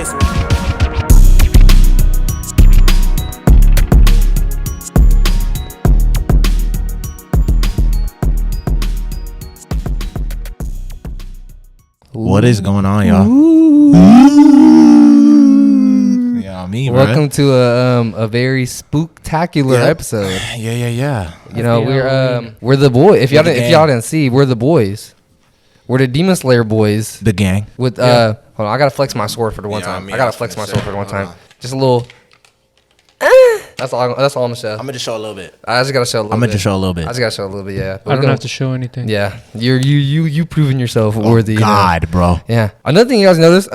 kiss me. What is going on, y'all? Yeah, me, bro. Welcome to a very spooktacular episode. Yeah. You know, we're the boy. If y'all didn't see, we're the boys. We're the Demon Slayer boys. The gang. With hold on, I gotta flex my sword for the one time. I gotta flex my sword for the one time. Just a little. That's all. That's all I'm gonna show. I'm gonna just show a little bit. I just gotta show a little. I'm gonna just show a little bit. I just gotta show a little bit. Yeah. I don't have to show anything. Yeah. You proving yourself worthy. God, bro. Yeah. Another thing you guys notice,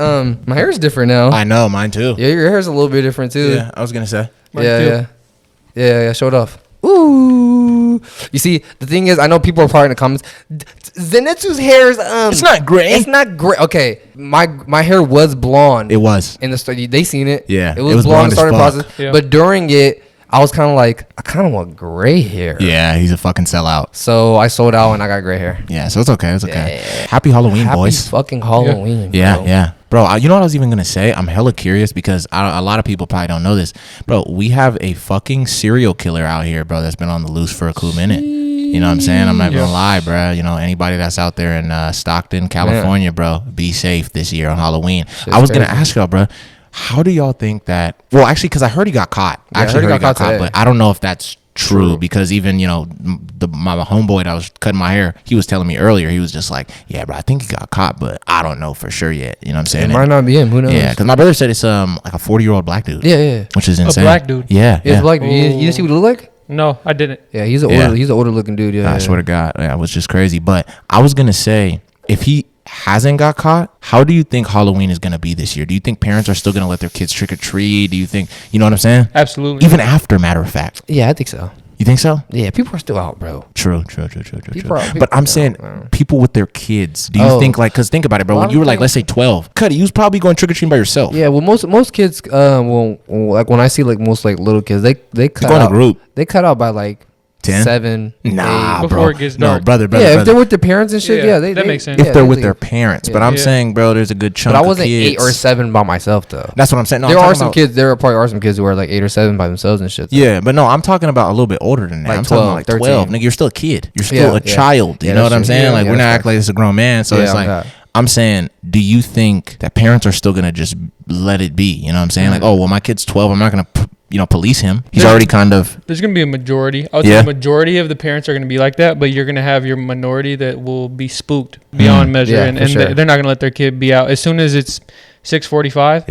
my hair is different now. I know, mine too. Yeah, your hair's a little bit different too. Yeah, I was gonna say. Yeah. Show it off. Ooh. You see, the thing is, I know people are probably in the comments. Zenitsu's hair is It's not gray. It's not gray. Okay, my hair was blonde. It was in the study. They seen it. Yeah, it was blonde starting process. Yeah. But during it, I was kind of like, I kind of want gray hair. Yeah, he's a fucking sellout. So I sold out and I got gray hair. Yeah, so it's okay. It's okay. Yeah. Happy Halloween, boys. Happy fucking Halloween. Yeah. Bro, you know what I was even going to say? I'm hella curious because a lot of people probably don't know this. Bro, we have a fucking serial killer out here, bro, that's been on the loose for a cool minute. You know what I'm saying? I'm not going to lie, bro. You know, anybody that's out there in Stockton, California, bro, be safe this year on Halloween. I was going to ask y'all, bro, how do y'all think that... Well, actually, because I heard he got caught. Yeah, I actually heard he got caught, but I don't know if that's true because even, you know, my homeboy that was cutting my hair, he was telling me earlier, he was just like, yeah, bro, I think he got caught, but I don't know for sure yet. You know what I'm saying? It might not be him. Who knows? Yeah, because my brother said it's like a 40-year-old black dude. Yeah. Which is insane. A black dude. Yeah. It's black dude. You didn't see what he looked like? No, I didn't. Yeah, he's an older looking dude. Yeah, I swear to God, yeah, it was just crazy. But I was gonna say, if he hasn't got caught, how do you think Halloween is gonna be this year? Do you think parents are still gonna let their kids trick or treat? Do you think, you know what I'm saying? Absolutely. Even after, matter of fact. Yeah, I think so. You think so? Yeah, people are still out, bro. True. People But I'm saying, people with their kids. Do you think, like, because think about it, bro. When you were like, let's say 12, Cuddy, you was probably going trick or treating by yourself. Yeah, well, most kids, like when I see like most like little kids, they cut go in out. a group. They cut out by like 10? 7. Nah, 8. bro. Before it gets No, dark. brother. Yeah, if they're with their parents and shit, Yeah, they that makes sense. If they're with they their leave. parents. Yeah. But I'm Yeah. saying, bro, there's a good chunk But I of wasn't kids. 8 or 7 by myself though. That's what I'm saying. No, There I'm are talking some about- kids. There probably are some kids who are like 8 or 7 by themselves and shit. Yeah, but no, I'm talking about a little bit older than that. Like I'm talking 12, about like 13. 12. Nigga, you're still a kid. You're still a child. You Yeah, know what that's I'm true. saying? Yeah, like, yeah, we're not that's acting like it's a grown man. So Yeah, it's I'm like, not. I'm saying, do you think that parents are still going to just let it be? You know what I'm saying? Like, oh, well, my kid's 12. I'm not going to, police him. He's already kind of... There's going to be a majority. I would say the majority of the parents are going to be like that, but you're going to have your minority that will be spooked beyond measure. Yeah, and for sure. they're not going to let their kid be out. As soon as it's 6:45,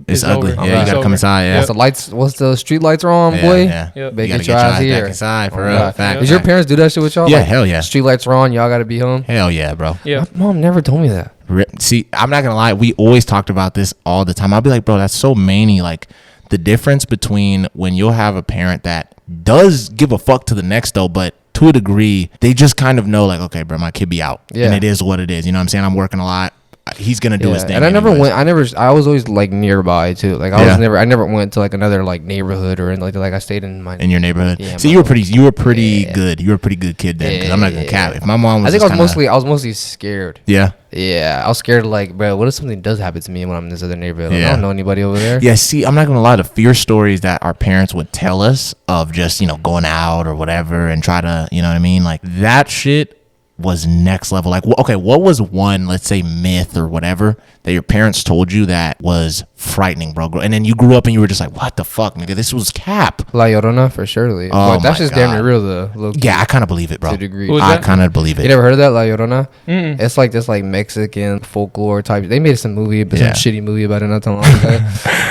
it's ugly. over. Yeah, you got to come inside. Yeah. Once the street lights are on, boy. Yeah. Yep. Better You got to get your ass here. back inside for real. God. Fact. Does your parents do that shit with y'all? Yeah, Like, hell yeah. Street lights are on. Y'all got to be home. Hell yeah, bro. Yeah. My mom never told me that. See, I'm not gonna lie. We always talked about this all the time. I'll be like, bro, that's so many. Like, the difference between when you'll have a parent that does give a fuck to the next though, but to a degree, they just kind of know, like, okay, bro, my kid be out, and it is what it is. You know what I'm saying? I'm working a lot. He's gonna do his thing. And I was always like nearby too. Like I never went to like another like neighborhood or anything like that. Like I stayed in your neighborhood. Yeah, so you were pretty good. You were a pretty good kid then. Because I'm not gonna cap. If my mom was, I think I was mostly scared. Yeah. Yeah, I was scared like, bro, what if something does happen to me when I'm in this other neighborhood? Like, I don't know anybody over there. Yeah, see, I'm not gonna lie. The fear stories that our parents would tell us of just going out or whatever and try to, you know what I mean, like that shit was next level. Like, okay, what was one, let's say, myth or whatever that your parents told you that was frightening, bro? And then you grew up and you were just like, what the fuck, nigga? This was cap. La Llorona, for surely. Oh, that's just damn near real, though. Yeah, I kind of believe it, bro. To a degree. I kind of believe it. You never heard of that, La Llorona? It's like this like Mexican folklore type. They made some movie, some shitty movie about it not too long ago.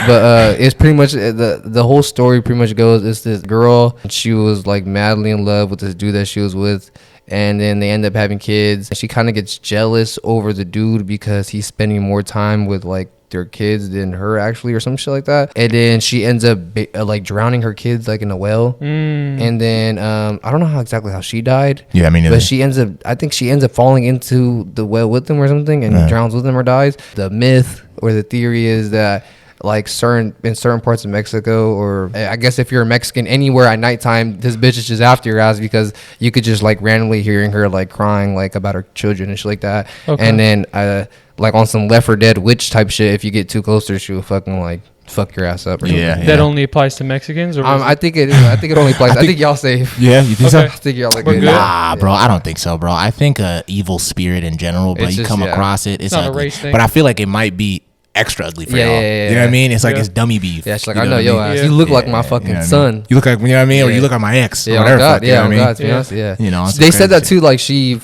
But it's pretty much, the whole story pretty much goes, it's this girl, she was like madly in love with this dude that she was with. And then they end up having kids. She kind of gets jealous over the dude because he's spending more time with like their kids than her actually, or some shit like that. And then she ends up like drowning her kids like in a well. And then I don't know how she died. Yeah, I mean, but I think she ends up falling into the well with them or something and drowns with them or dies. The myth or the theory is that like in certain parts of Mexico, or I guess if you're a Mexican anywhere at nighttime, this bitch is just after your ass because you could just like randomly hearing her like crying like about her children and shit like that. Okay. And then like on some Left 4 Dead witch type shit, if you get too close to her, she'll fucking like fuck your ass up. Or yeah. That only applies to Mexicans, or I think it is. I think it only applies. I think y'all safe. Yeah, you think so? I think y'all like good. Nah, bro, I don't think so, bro. I think evil spirit in general, but you come across it's not ugly. A race thing. But I feel like it might be extra ugly for y'all. You know what I mean? It's like it's dummy beef. Yeah, she's like, I know your ass. You look like my fucking son. You look like, you know what I mean? Or you look like my ex. Yeah, whatever. God, yeah, to be honest, yeah. You know, they said that too. Like she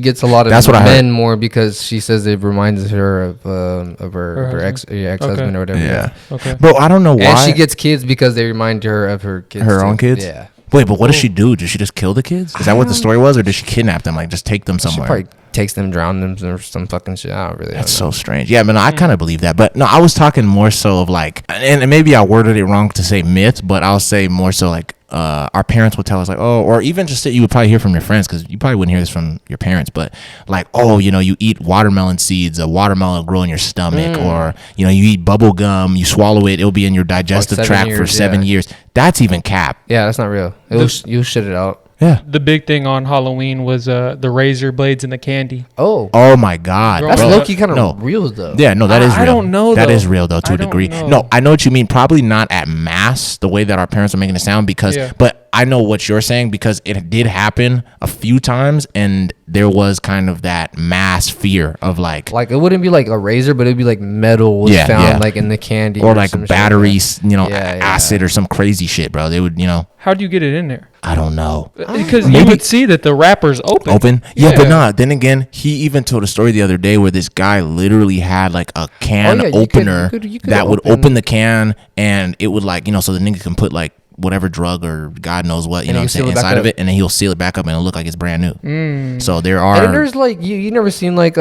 gets a lot of men more because she says it reminds her of her ex-husband or whatever. Yeah. Okay. Bro, I don't know why. And she gets kids because they remind her of her kids. Her own kids? Yeah. Wait, but what does she do? Does she just kill the kids? Is that what the story was, or does she kidnap them? Like, just take them somewhere? She probably takes them, drown them, or some fucking shit. I don't really. That's so strange. Yeah, I mean, I kind of believe that, but no, I was talking more so of like, and maybe I worded it wrong to say myth, but I'll say more so like, our parents would tell us like, oh, or even just that you would probably hear from your friends, because you probably wouldn't hear this from your parents, but like, oh, you know, you eat watermelon seeds, a watermelon will grow in your stomach, or you know, you eat bubble gum, you swallow it, it'll be in your digestive tract for 7 years. That's even cap. Yeah, that's not real. You'll shit it out. Yeah. The big thing on Halloween was the razor blades and the candy. Oh my God. That's low-key kind of real though. Yeah, no, that is real. I don't know. That is real though, to a degree. No, I know what you mean. Probably not at mass, the way that our parents are making it sound, because but I know what you're saying, because it did happen a few times, and there was kind of that mass fear of like it wouldn't be like a razor, but it'd be like metal was found like in the candy, or like batteries, you know, acid or some crazy shit, bro. They would, you know. How do you get it in there? I don't know. Because you would see that the wrapper's open. Yeah, but nah. Then again, he even told a story the other day where this guy literally had like a can opener that would open the can, and it would like, you know, so the nigga can put like whatever drug or God knows what, you know what I'm saying, inside of it, and then he'll seal it back up and it'll look like it's brand new. So there are. And there's like, you never seen like,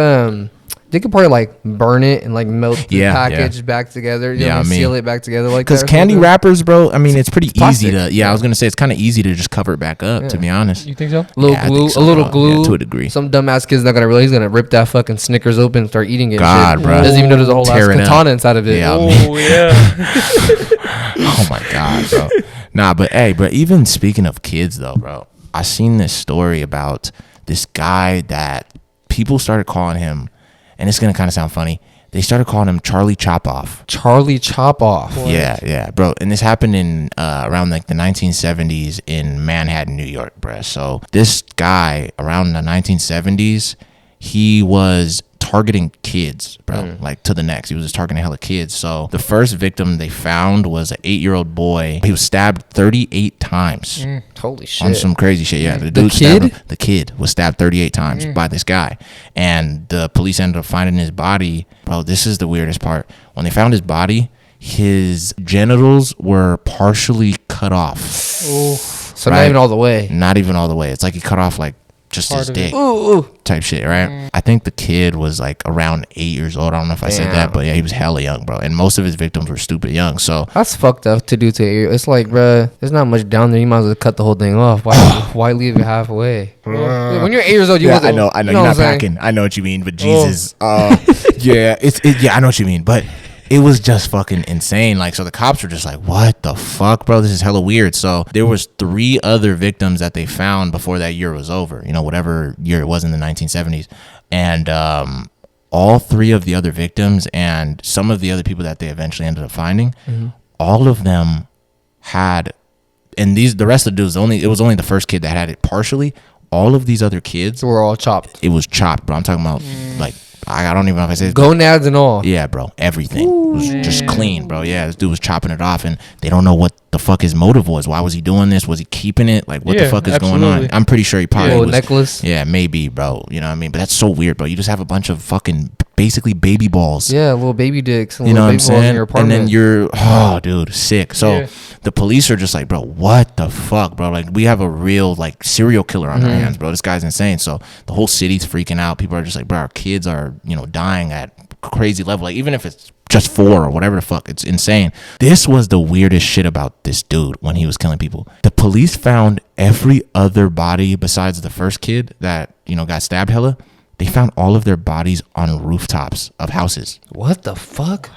they could probably like burn it and like melt the package back together. You know, seal it back together like that. Because candy wrappers, bro, I mean, it's pretty easy to. I was gonna say it's kind of easy to just cover it back up. To be honest, you think so? A little glue, to a degree. Some dumbass kid's not gonna realize he's gonna rip that fucking Snickers open and start eating it. God, bro, doesn't even know there's a whole ass katana inside of it. Oh my God, bro. Nah, but hey, bro. Even speaking of kids, though, bro, I seen this story about this guy that people started calling him. And it's going to kind of sound funny. They started calling him Charlie Chop-Off. Charlie Chop-Off. Yeah, bro. And this happened in around like the 1970s in Manhattan, New York, bro. So this guy around the 1970s, he was targeting kids, bro, like to the next. He was just targeting hella kids. So the first victim they found was an 8-year-old boy. He was stabbed 38 times. Holy shit. On some crazy shit. Yeah, the kid was stabbed 38 times by this guy, and the police ended up finding his body. Bro, this is the weirdest part. When they found his body, his genitals were partially cut off. So not even all the way. Not even all the way. It's like he cut off like just his dick type shit, right? I think the kid was like around 8 years old. I don't know if I said that, but yeah, he was hella young, bro. And most of his victims were stupid young. So that's fucked up to do to you. It's like, bro, there's not much down there. You might as well cut the whole thing off. Why leave it halfway? When you're 8 years old, I know. You're not packing. I know what you mean, but Jesus, I know what you mean, but. It was just fucking insane. Like, so the cops were just like, what the fuck, bro? This is hella weird. So there was 3 other victims that they found before that year was over, you know, whatever year it was in the 1970s. And all 3 of the other victims and some of the other people that they eventually ended up finding, all of them had, and the rest of the dudes, it was only the first kid that had it partially. All of these other kids were all chopped. It was chopped, bro. I'm talking about like, I don't even know if I said gonads and all. Yeah, bro. Everything was just clean, bro. Yeah, this dude was chopping it off, and they don't know what the fuck his motive was. Why was he doing this? Was he keeping it? Like, what the fuck is going on? I'm pretty sure he probably was. Necklace. Yeah, maybe, bro. You know what I mean? But that's so weird, bro. You just have a bunch of fucking basically baby balls. Yeah, little baby dicks. You know what I'm saying? And then you're, dude, sick. So the police are just like, bro, what the fuck, bro? Like, we have a real like serial killer on our hands, bro. This guy's insane. So the whole city's freaking out. People are just like, bro, our kids are, you know, dying at crazy level. Like, even if it's just 4 or whatever the fuck, it's insane. This was the weirdest shit about this dude when he was killing people. The police found every other body besides the first kid that, you know, got stabbed hella. They found all of their bodies on rooftops of houses. What the fuck?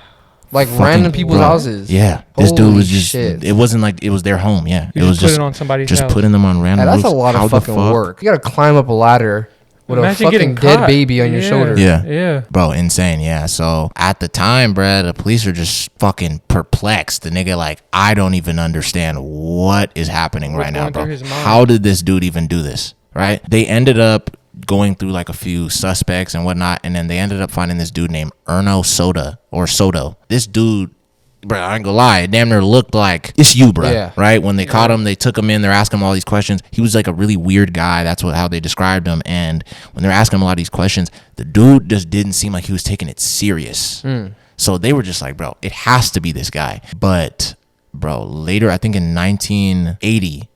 Like random people's houses. Yeah, this dude was just. Shit. It wasn't like it was their home. Yeah, it was just putting on somebody's just house. putting them on random. That's roofs. a lot of fucking work. You gotta climb up a ladder with Imagine a fucking dead baby on your shoulder. Yeah, bro, insane. Yeah, so at the time, bruh, the police are just fucking perplexed. The nigga like, I don't even understand what is happening right now, bro. How did this dude even do this? Right? They ended up going through like a few suspects and whatnot, and then they ended up finding this dude named Soto. This dude, bro, I ain't gonna lie, it damn near looked like it's you, bro. Right? When they caught him, they took him in, they're asking him all these questions. He was like a really weird guy. That's how they described him. And when they're asking him a lot of these questions, the dude just didn't seem like he was taking it serious. So they were just like, bro, it has to be this guy. But bro, later, I think in 1980,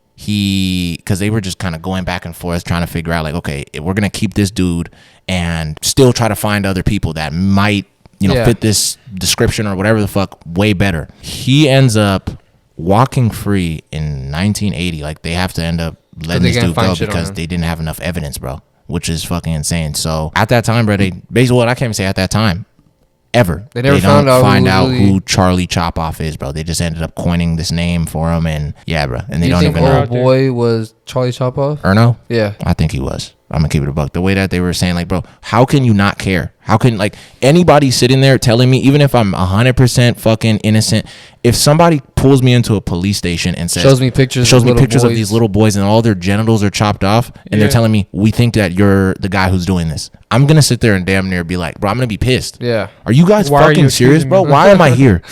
because they were just kind of going back and forth trying to figure out like, okay, we're gonna keep this dude and still try to find other people that might fit this description or whatever the fuck way better. He ends up walking free in 1980. Like they have to end up letting this dude go because they didn't have enough evidence, bro, which is fucking insane. So at that time, bro, they basically, what I can't even say at that time ever. They never find out who Charlie Chop-Off is, bro. They just ended up coining this name for him, and yeah, bro. And they don't even know. Old boy was Charlie Chop-Off? Erno? Yeah. I think he was. I'm gonna keep it a buck. The way that they were saying, like, bro, how can you not care? How can, like, anybody sitting there telling me, even if I'm 100% fucking innocent, if somebody pulls me into a police station and shows me pictures of these little boys and all their genitals are chopped off, and they're telling me, we think that you're the guy who's doing this, I'm gonna sit there and damn near be like, bro, I'm gonna be pissed. Yeah. Are you guys fucking serious, bro? Why am I here?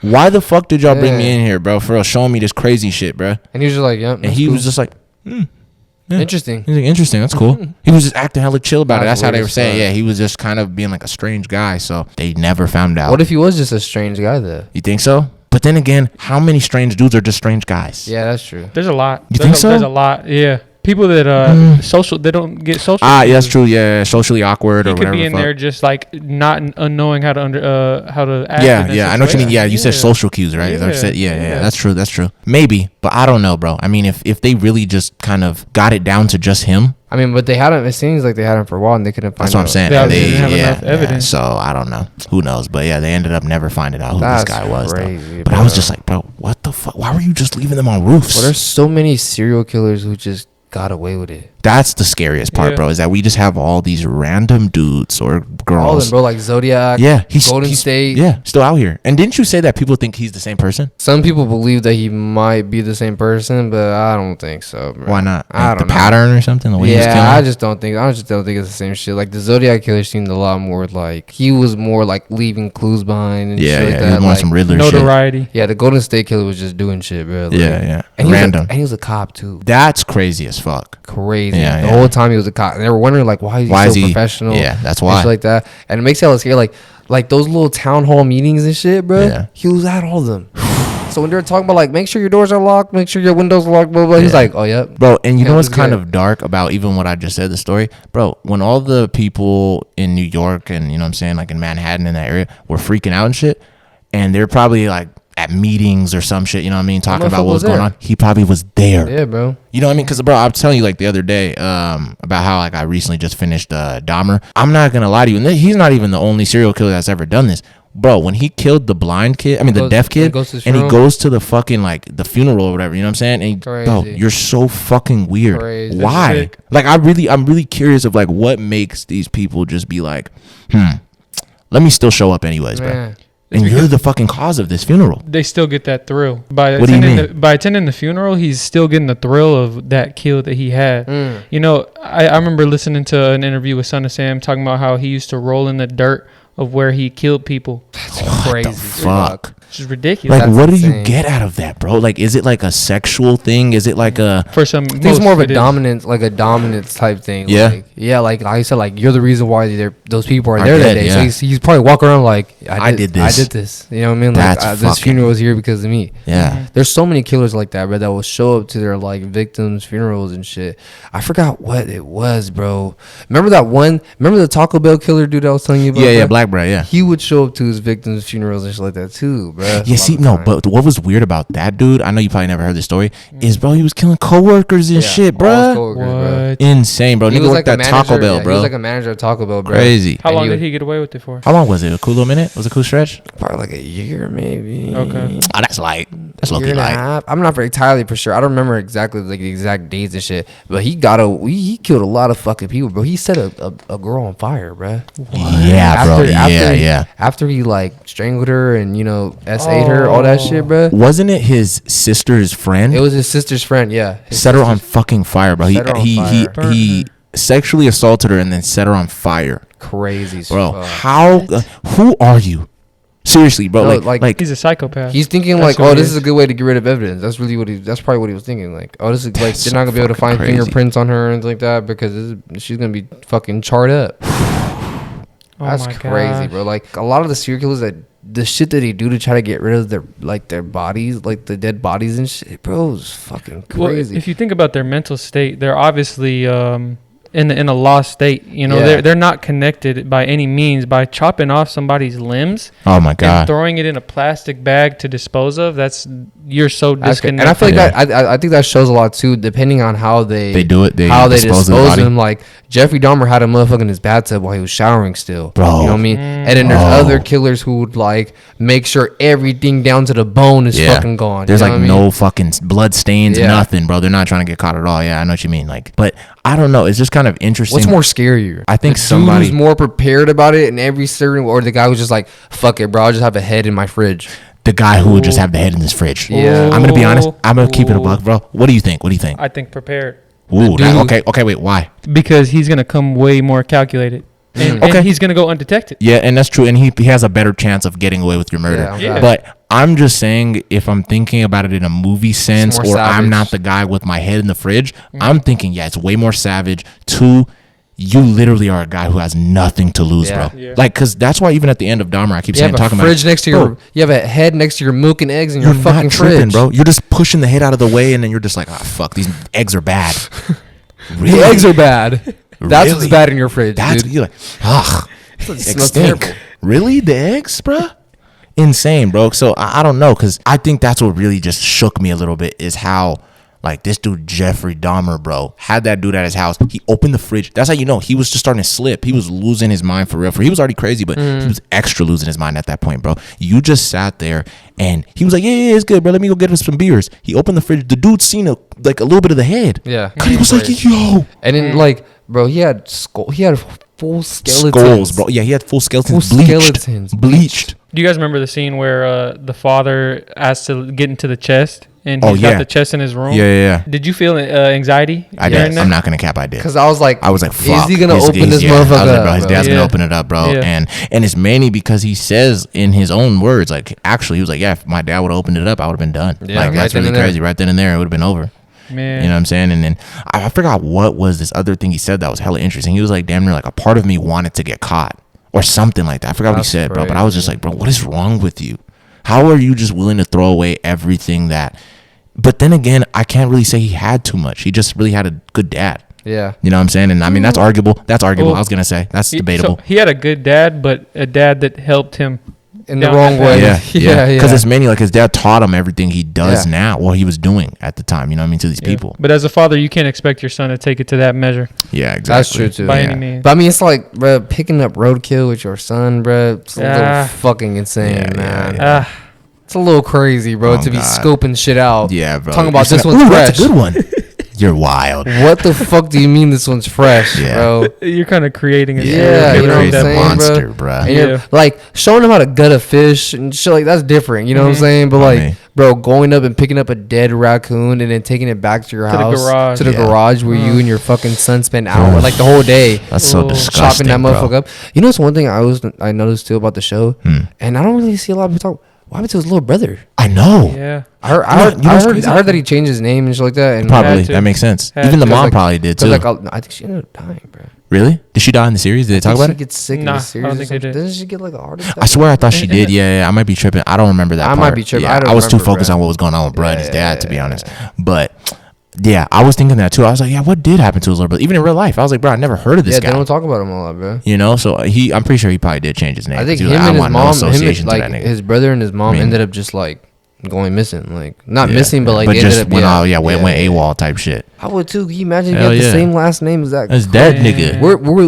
Why the fuck did y'all bring me in here, bro? For real, showing me this crazy shit, bro. And he was just like, yep. And he was just like, yeah. Interesting. He's like, interesting. That's cool. He was just acting hella chill about it. That's how they were saying. Yeah, he was just kind of being like a strange guy. So they never found out. What if he was just a strange guy, though? You think so? But then again, how many strange dudes are just strange guys? Yeah, that's true. There's a lot. You think so? There's a lot. Yeah. People that social, they don't get social. Yeah, that's true. Yeah, socially awkward or whatever. He could be in there just like not unknowing how to act. Yeah, I know what you mean. Yeah, you said social cues, right? Yeah, that's true. That's true. Maybe, but I don't know, bro. I mean, if they really just kind of got it down to just him. I mean, but they had him. It seems like they had him for a while, and they couldn't find. That's what I'm saying. They didn't have enough evidence. So I don't know. Who knows? But yeah, they ended up never finding out who this guy was. Crazy, but I was just like, bro, what the fuck? Why were you just leaving them on roofs? Well, there's so many serial killers who just got away with it. That's the scariest part, bro, is that we just have all these random dudes or girls. All of them, bro, like Zodiac, Golden State. Yeah, still out here. And didn't you say that people think he's the same person? Some people believe that he might be the same person, but I don't think so, bro. Why not? I don't know. The pattern or something? The way he was killing? I just don't think it's the same shit. Like the Zodiac killer seemed a lot more like, he was more like leaving clues behind and shit like that. He was more like some Riddler notoriety. shit. Yeah, the Golden State killer was just doing shit, bro. Like, And random. And he was a cop too. That's crazy as fuck. Crazy. The whole time he was a cop. And they were wondering like, why is he so professional? Yeah, that's why. Shit like that. And it makes you scary. Like those little town hall meetings and shit, bro. Yeah. He was at all of them. So when they were talking about like, make sure your doors are locked, make sure your windows are locked, blah, blah, he's like, oh, yep. Bro, and you know what's kind of dark about even what I just said, the story? Bro, when all the people in New York and, you know what I'm saying, like in Manhattan in that area were freaking out and shit, and they're probably like at meetings or some shit, you know what I mean, talking about what was going on. He probably was there. Yeah, bro. You know what I mean? Because, bro, I'm telling you, like, the other day about how, like, I recently just finished Dahmer. I'm not going to lie to you. And he's not even the only serial killer that's ever done this. Bro, when he killed the blind kid, the deaf kid, and he goes to the fucking, like, the funeral or whatever, you know what I'm saying? And bro, you're so fucking weird. Crazy. Why? Like, I'm really curious of, like, what makes these people just be like, let me still show up anyways, bro. And you're the fucking cause of this funeral. They still get that thrill. What do you mean? By attending the funeral, he's still getting the thrill of that kill that he had. You know, I remember listening to an interview with Son of Sam talking about how he used to roll in the dirt of where he killed people. That's crazy. What the fuck? It's just ridiculous. Like, what do you get out of that, bro? Like, is it like a sexual thing? Is it like a... For some... I think it's more of a dominance, like a dominance type thing. Yeah? Like I said, like, you're the reason why those people are there that day. Yeah. So he's probably walking around like, I did this. You know what I mean? Like, this funeral was here because of me. Yeah. There's so many killers like that, bro, that will show up to their, like, victims' funerals and shit. I forgot what it was, bro. Remember the Taco Bell killer dude I was telling you about? Yeah, Black Bro, yeah. He would show up to his victims' funerals and shit like that, too, bro. bro. Yeah, see, no, but what was weird about that dude, I know you probably never heard this story, is, bro, he was killing coworkers and shit, bro. What? Insane, bro. Nigga worked at Taco Bell, bro. He was like a manager at Taco Bell, bro. Crazy. How long did he get away with it for? How long was it? A cool little minute? Was it a cool stretch? Probably like a year, maybe. Okay. Oh, that's light. That's low-key light. I'm not entirely for sure. I don't remember exactly like the exact dates and shit. But he killed a lot of fucking people, bro. He set a girl on fire, bro. Yeah, bro. Yeah. After he like strangled her and S8'd her, all that shit, bro. Wasn't it his sister's friend? It was his sister's friend. Yeah. Set her on fucking fire, bro. He sexually assaulted her and then set her on fire. Crazy, bro. How? Who are you? Seriously, bro. No, like he's a psychopath. He's thinking like, oh, this is a good way to get rid of evidence. That's really that's probably what he was thinking. Like, oh, this is like they're not gonna be able to find fingerprints on her and things like that because she's gonna be fucking charred up. That's crazy, bro. Like a lot of the serial killers the shit that they do to try to get rid of their bodies, like the dead bodies and shit, bro, is fucking crazy. Well, if you think about their mental state, they're obviously in a lost state. They're not connected by any means. By chopping off somebody's limbs, oh my god, and throwing it in a plastic bag to dispose of, you're so disconnected. And I feel like I think that shows a lot too, depending on how they do it. How they dispose of him. Like Jeffrey Dahmer had a motherfucker in his bathtub while he was showering still, bro. You know what I mean? And then there's other killers who would like make sure everything down to the bone is fucking gone. There's like no fucking blood stains, nothing, bro. They're not trying to get caught at all. Yeah, I know what you mean. Like, but I don't know. It's just kind of interesting. What's more scarier? I think somebody who's more prepared about it in every certain, or the guy who's just like, fuck it, bro, I'll just have a head in my fridge. The guy who would just have the head in his fridge. Yeah. I'm gonna be honest. I'm gonna keep it a buck, bro. What do you think? I think prepared. Ooh, okay. Wait, why? Because he's gonna come way more calculated. And he's gonna go undetected. Yeah, and that's true. And he has a better chance of getting away with your murder. Yeah. But I'm just saying, if I'm thinking about it in a movie sense, or I'm not the guy with my head in the fridge, I'm thinking, it's way more savage. 2, you literally are a guy who has nothing to lose, bro. Yeah. Like, because that's why even at the end of Dahmer, I keep talking about fridge next to your, you have a head next to your milk and eggs in your fucking fridge, bro. You're just pushing the head out of the way, and then you're just like, fuck, these eggs are bad. Really? The eggs are bad. That's what's bad in your fridge. Dude. You're like, ugh. It smells terrible. Really? The eggs, bro? Insane, bro. So I don't know, because I think that's what really just shook me a little bit is how, like, this dude Jeffrey Dahmer, bro, had that dude at his house. He opened the fridge. That's how you know he was just starting to slip. He was losing his mind for real. He was already crazy, but he was extra losing his mind at that point, bro. You just sat there, and he was like, yeah, it's good, bro. Let me go get us some beers. He opened the fridge. The dude seen a little bit of the head. Yeah. And he was like, yo. And then, like, bro, he had full skeletons. Skulls, bro. Yeah, he had full skeletons. Bleached. Do you guys remember the scene where the father asked to get into the chest? And he's got the chest in his room. Yeah. Did you feel anxiety? I did. I'm not gonna cap. I did. Because I was like, fuck. Is he gonna open this motherfucker up? Bro, his dad's gonna open it up, bro. Yeah. And it's mainly because he says in his own words, like, actually, he was like, yeah, if my dad would have opened it up, I would have been done. Yeah, like, that's really crazy. Right then and there, it would have been over. Man. You know what I'm saying? And then I forgot what was this other thing he said that was hella interesting. He was like, damn near like, a part of me wanted to get caught or something like that. I forgot what he said, bro. But I was just like, bro, what is wrong with you? How are you just willing to throw away everything that? But then again, I can't really say he had too much. He just really had a good dad. Yeah. You know what I'm saying? And I mean, that's arguable. Well, I was going to say. That's debatable. So he had a good dad, but a dad that helped him in the wrong way. Yeah. Because it's mainly like his dad taught him everything he does now, what he was doing at the time. You know what I mean? To these people. But as a father, you can't expect your son to take it to that measure. Yeah, exactly. That's true, too. By any means. But I mean, it's like, bro, picking up roadkill with your son, bro. It's a little fucking insane, man. It's a little crazy, bro, to be scoping shit out. Yeah, bro. Talking about this one's fresh. That's a good one. You're wild. What the fuck do you mean this one's fresh, bro? You're kind of creating it. Yeah, you know what I'm saying, monster, bro. And you're like showing them how to gut a fish and shit like that's different. You know what I'm saying? But like, bro, going up and picking up a dead raccoon and then taking it back to your house, to the garage where you and your fucking son spend hours, like the whole day. That's so disgusting, chopping that motherfucker up. You know, it's one thing I noticed too about the show, and I don't really see a lot of people talk. What happened to his little brother? I know. Yeah. I heard that he changed his name and shit like that. And probably. That makes sense. Even the mom probably did too. Like, I think she ended up dying, bro. Really? Did she die in the series? Did they talk about it? She gets sick in the series. I don't think they did. Doesn't she get like a heart attack? I swear I thought she did. Yeah. I might be tripping. I don't remember that part. I might be tripping. I was too focused on what was going on with Brad and his dad, to be honest. But Yeah, I was thinking that too. I was like, yeah, what did happen to his little brother? Even in real life, I was like, bro, I never heard of this guy. Yeah, they don't talk about him a lot, bro. You know, so I'm pretty sure he probably did change his name. I think him him and his mom, like his brother and his mom ended up just like going missing, like not missing, but like but they just ended up, went AWOL type shit. I would too. Can you imagine if you had the same last name as that? That's that nigga.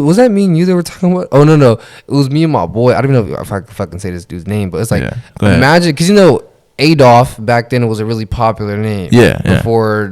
Was that me and you that were talking about? Oh no, it was me and my boy. I don't even know if I can fucking say this dude's name, but it's like imagine because Adolf back then it was a really popular name. Before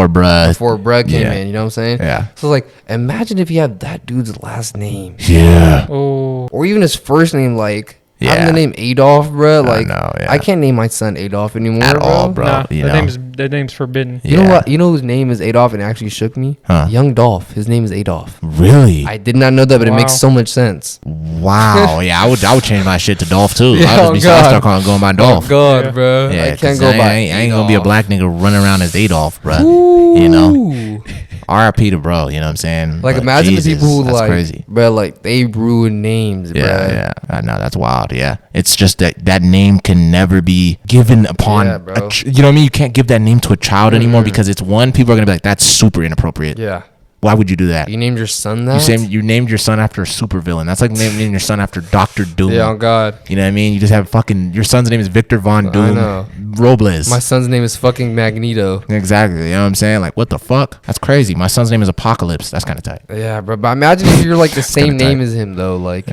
Brad came in, you know what I'm saying? Yeah. So like imagine if you had that dude's last name. Yeah. Or even his first name, like having the name Adolf, bro. Like I can't name my son Adolf anymore at all, bro. Nah, that name's forbidden. You know what? You know whose name is Adolf and it actually shook me? Young Dolph. His name is Adolf. Really? I did not know that, but it makes so much sense. Wow. Yeah, I would change my shit to Dolph too. I would start going by Dolph. Oh God, bro. Yeah, I can't go by. I ain't gonna be a black nigga running around as Adolf, bro. Ooh. You know. R.I.P. to bro, you know what I'm saying? Like, imagine the people who like, crazy. Bro, like they ruin names, bro. Yeah, I know that's wild. Yeah, it's just that name can never be given upon. You know what I mean? You can't give that name to a child anymore because it's one. People are gonna be like, that's super inappropriate. Yeah. Why would you do that? You named your son that? You named your son after a supervillain. That's like naming your son after Dr. Doom. Yeah, oh God. You know what I mean? You just have your son's name is Victor Von Doom Robles. My son's name is fucking Magneto. Exactly. You know what I'm saying? Like, what the fuck? That's crazy. My son's name is Apocalypse. That's kind of tight. Yeah, bro. But imagine if you're like the same name as him, though. Like,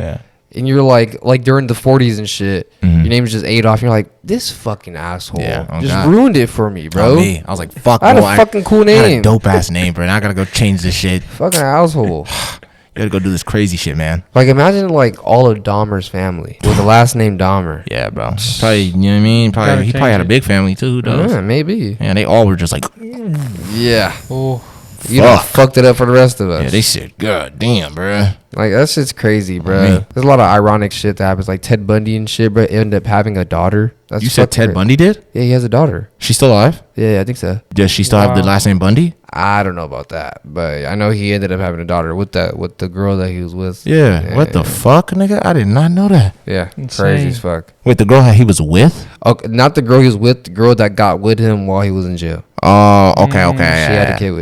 and you're like during the 40s and shit, your name is just Adolf. And you're like, this fucking asshole just ruined it for me, bro. I was like, fuck. I had a fucking cool name. I had a dope ass name, bro. Now I gotta go change this shit. Fucking asshole. You gotta go do this crazy shit, man. Like, imagine like all of Dahmer's family with the last name Dahmer. Yeah, bro. Probably, you know what I mean? He probably had a big family too. Who knows? Yeah, maybe. And they all were just like, yeah. Oh. You done fucked it up for the rest of us. Yeah, they said, God damn, bro. Like, that shit's crazy, bro. There's a lot of ironic shit that happens. Like, Ted Bundy and shit, bro, ended up having a daughter. That's you said Ted Bundy did? Yeah, he has a daughter. She's still alive? Yeah, I think so. Does she still have the last name Bundy? I don't know about that, but I know he ended up having a daughter with the girl that he was with. Yeah. What the fuck, nigga? I did not know that. Yeah, crazy as fuck. Wait, the girl that he was with? Okay, not the girl he was with. The girl that got with him while he was in jail. Oh, okay.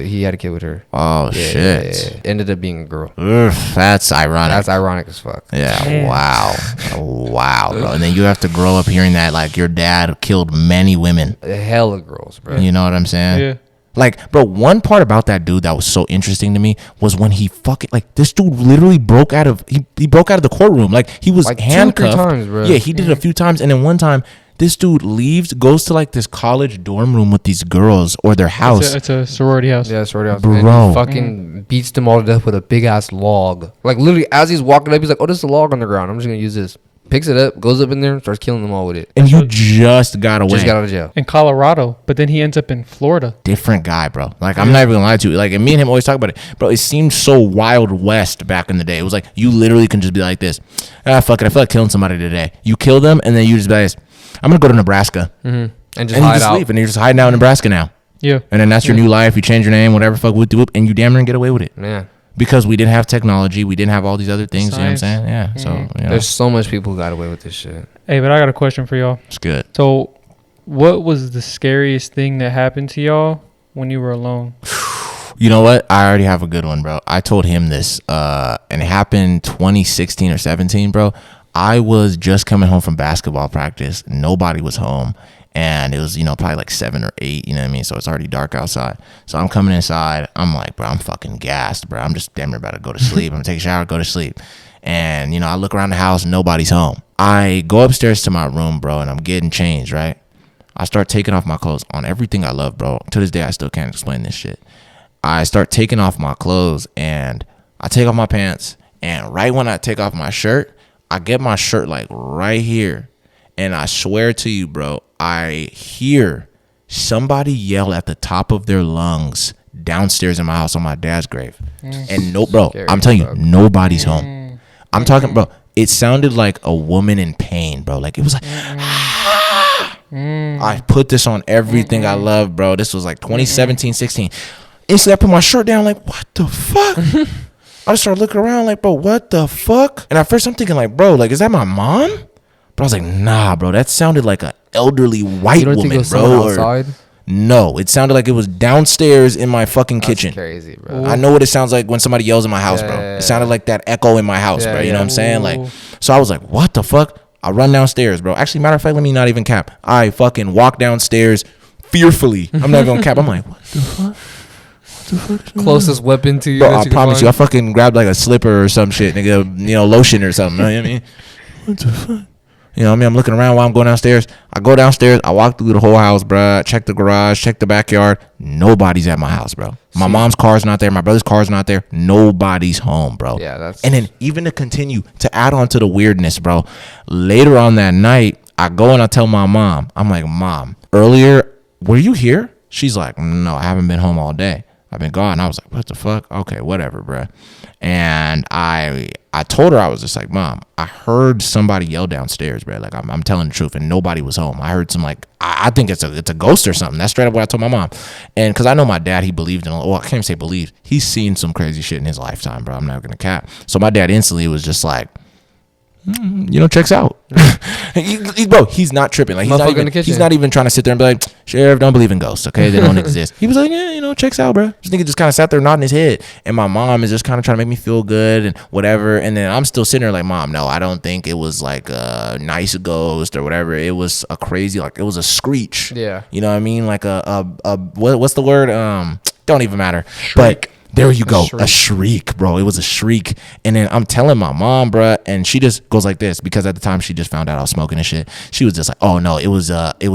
He had a kid with her. Oh, shit. Yeah. Ended up being a girl. That's ironic. That's ironic as fuck. Yeah. Wow, bro. And then you have to grow up hearing that like your dad killed many women. Hella girls, bro. You know what I'm saying? Yeah. Like, bro, one part about that dude that was so interesting to me was when he fucking, like, this dude literally broke out of the courtroom. Like, he was like handcuffed. 2 or 3 times, bro. Yeah, he did it a few times. And then one time, this dude goes to, like, this college dorm room with these girls or their house. It's a sorority house. Yeah, sorority house. Bro. And he fucking beats them all to death with a big-ass log. Like, literally, as he's walking up, he's like, oh, there's a log on the ground. I'm just going to use this. Picks it up, goes up in there, and starts killing them all with it. And you just got away. Just got out of jail. In Colorado, but then he ends up in Florida. Different guy, bro. Like, I'm not even gonna lie to you. Like, and me and him always talk about it. Bro, it seemed so Wild West back in the day. It was like, you literally can just be like this. Fuck it. I feel like killing somebody today. You kill them, and then you just be like this. I'm gonna go to Nebraska. Mm-hmm. And just hide out. Leave, and you're just hiding out in Nebraska now. Yeah. And then that's your new life. You change your name, whatever, fuck, whoop, and you damn near get away with it. Man. Because we didn't have technology, we didn't have all these other things. Science. You know what I'm saying? Yeah. So you know. There's so much people who got away with this shit. Hey, but I got a question for y'all. It's good. So, what was the scariest thing that happened to y'all when you were alone? You know what? I already have a good one, bro. I told him this, and it happened 2016 or 17, bro. I was just coming home from basketball practice. Nobody was home. And it was, probably like 7 or 8, you know what I mean? So it's already dark outside. So I'm coming inside. I'm like, bro, I'm fucking gassed, bro. I'm just damn near about to go to sleep. I'm going to take a shower, go to sleep. And, I look around the house, nobody's home. I go upstairs to my room, bro, and I'm getting changed, right? I start taking off my clothes on everything I love, bro. To this day, I still can't explain this shit. I start taking off my clothes, and I take off my pants. And right when I take off my shirt, I get my shirt like right here. And I swear to you, bro, I hear somebody yell at the top of their lungs downstairs in my house on my dad's grave. And I'm telling you, nobody's home. I'm talking, bro, it sounded like a woman in pain, bro. Like, it was like, I put this on everything I love, bro. This was like 2017, 16. Instantly, I put my shirt down, like, what the fuck? I started looking around, like, bro, what the fuck? And at first, I'm thinking, like, bro, like, is that my mom? But I was like, nah, bro, that sounded like an elderly white woman, bro. Outside? No, it sounded like it was downstairs in my fucking kitchen. Crazy, bro. I know what it sounds like when somebody yells in my house, bro. It sounded like that echo in my house, bro. You know what I'm saying? Like, so I was like, what the fuck? I run downstairs, bro. Actually, matter of fact, let me not even cap. I fucking walk downstairs fearfully. I'm not even gonna cap. I'm like, what the fuck? Closest weapon to you. Bro, I promise you, I fucking grabbed like a slipper or some shit, nigga, you know, lotion or something. You know what I mean? What the fuck? You know what I mean? I'm looking around while I'm going downstairs. I go downstairs. I walk through the whole house, bro. Check the garage, check the backyard. Nobody's at my house, bro. My mom's car's not there. My brother's car's not there. Nobody's home, bro. Yeah, that's. And then even to continue to add on to the weirdness, bro. Later on that night, I go and I tell my mom. I'm like, Mom, earlier, were you here? She's like, no, I haven't been home all day. I've been gone. I was like, what the fuck? Okay, whatever, bro. And I told her, I was just like, Mom, I heard somebody yell downstairs, bro. Like, I'm telling the truth, and nobody was home. I heard some, like, I think it's a ghost or something. That's straight up what I told my mom. And because I know my dad, he believed in, well, I can't even say believed. He's seen some crazy shit in his lifetime, bro. I'm not going to cap. So my dad instantly was just like, you know, checks out. Bro, he's not tripping. Like, he's not even trying to sit there and be like, Sheriff, don't believe in ghosts, okay? They don't exist. He was like, yeah, you know, checks out, bro. This nigga just kind of sat there nodding his head. And my mom is just kind of trying to make me feel good and whatever. And then I'm still sitting there like, Mom, no, I don't think it was like a nice ghost or whatever. It was a crazy, like, it was a screech. Yeah. You know what I mean? Like what's the word? Don't even matter. Shriek. But there you go. A shriek, bro. It was a shriek. And then I'm telling my mom, bro, and she just goes like this, because at the time she just found out I was smoking and shit. She was just like, oh no, it was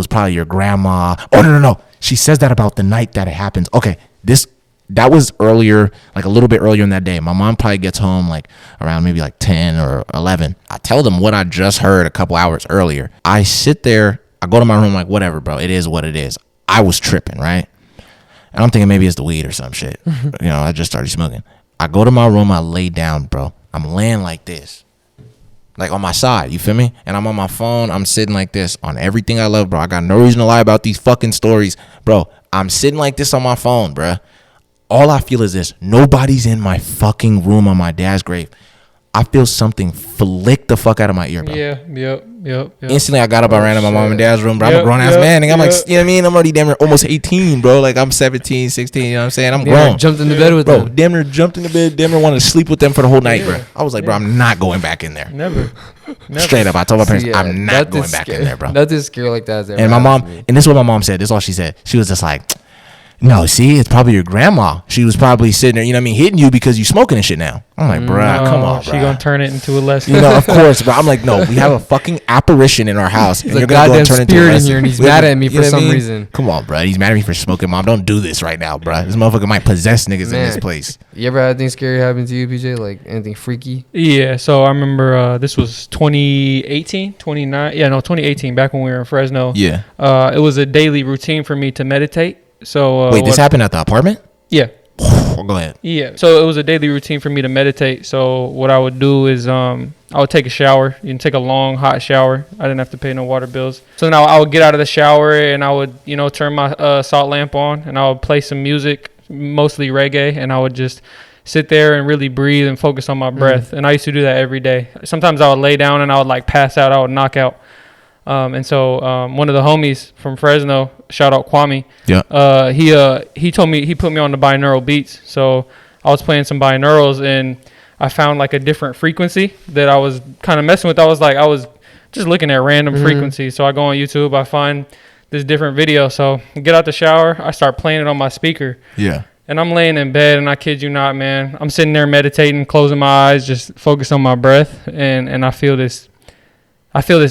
probably your grandma. Oh no. She says that about the night that it happens. Okay, that was earlier, like a little bit earlier in that day. My mom probably gets home like around maybe like 10 or 11. I tell them what I just heard a couple hours earlier. I sit there, I go to my room like, whatever, bro. It is what it is. I was tripping, right? And I'm thinking maybe it's the weed or some shit. You know, I just started smoking. I go to my room. I lay down, bro. I'm laying like this. Like on my side, you feel me? And I'm on my phone. I'm sitting like this on everything I love, bro. I got no reason to lie about these fucking stories. Bro, I'm sitting like this on my phone, bro. All I feel is this. Nobody's in my fucking room on my dad's grave. I feel something flick the fuck out of my ear, bro. Yeah, yep. Instantly, I got up, I ran to my mom and dad's room, bro. I'm a grown-ass man. And I'm like, you know what I mean? I'm already damn near almost 18, bro. Like, I'm 17, 16, you know what I'm saying? I'm grown. Jumped into bed with them. Bro, damn near jumped into bed, damn near wanted to sleep with them for the whole night, bro. I was like, bro, I'm not going back in there. Never. Straight up, I told my parents, I'm not going back in there, bro. Nothing scary like that. And my mom, and this is what my mom said. This is all she said. She was just like, no, see, it's probably your grandma. She was probably sitting there, you know what I mean, hitting you because you smoking and shit now. I'm like, bruh, come on, She gonna turn it into a lesson. You know, of course, but I'm like, no, we have a fucking apparition in our house. There's a goddamn spirit in here, and he's mad at me for some reason. Come on, bruh. He's mad at me for smoking, Mom. Don't do this right now, bruh. This motherfucker might possess niggas in this place. You ever had anything scary happen to you, PJ? Like anything freaky? Yeah, so I remember this was 2018, 2018, back when we were in Fresno. Yeah. It was a daily routine for me to meditate. So wait, this happened at the apartment? Yeah. Go ahead. Yeah. So it was a daily routine for me to meditate. So what I would do is I would take a shower. You can take a long hot shower. I didn't have to pay no water bills. So now I would get out of the shower and I would, you know, turn my salt lamp on and I would play some music, mostly reggae, and I would just sit there and really breathe and focus on my breath. And I used to do that every day. Sometimes I would lay down and I would like pass out. I would knock out. And so one of the homies from Fresno, shout out Kwame. Yeah. He told me, he put me on the binaural beats. So I was playing some binaurals and I found like a different frequency that I was kind of messing with. I was just looking at random frequencies. So I go on YouTube, I find this different video. So I get out the shower, I start playing it on my speaker. Yeah. And I'm laying in bed and I kid you not, man, I'm sitting there meditating, closing my eyes, just focus on my breath. And I feel this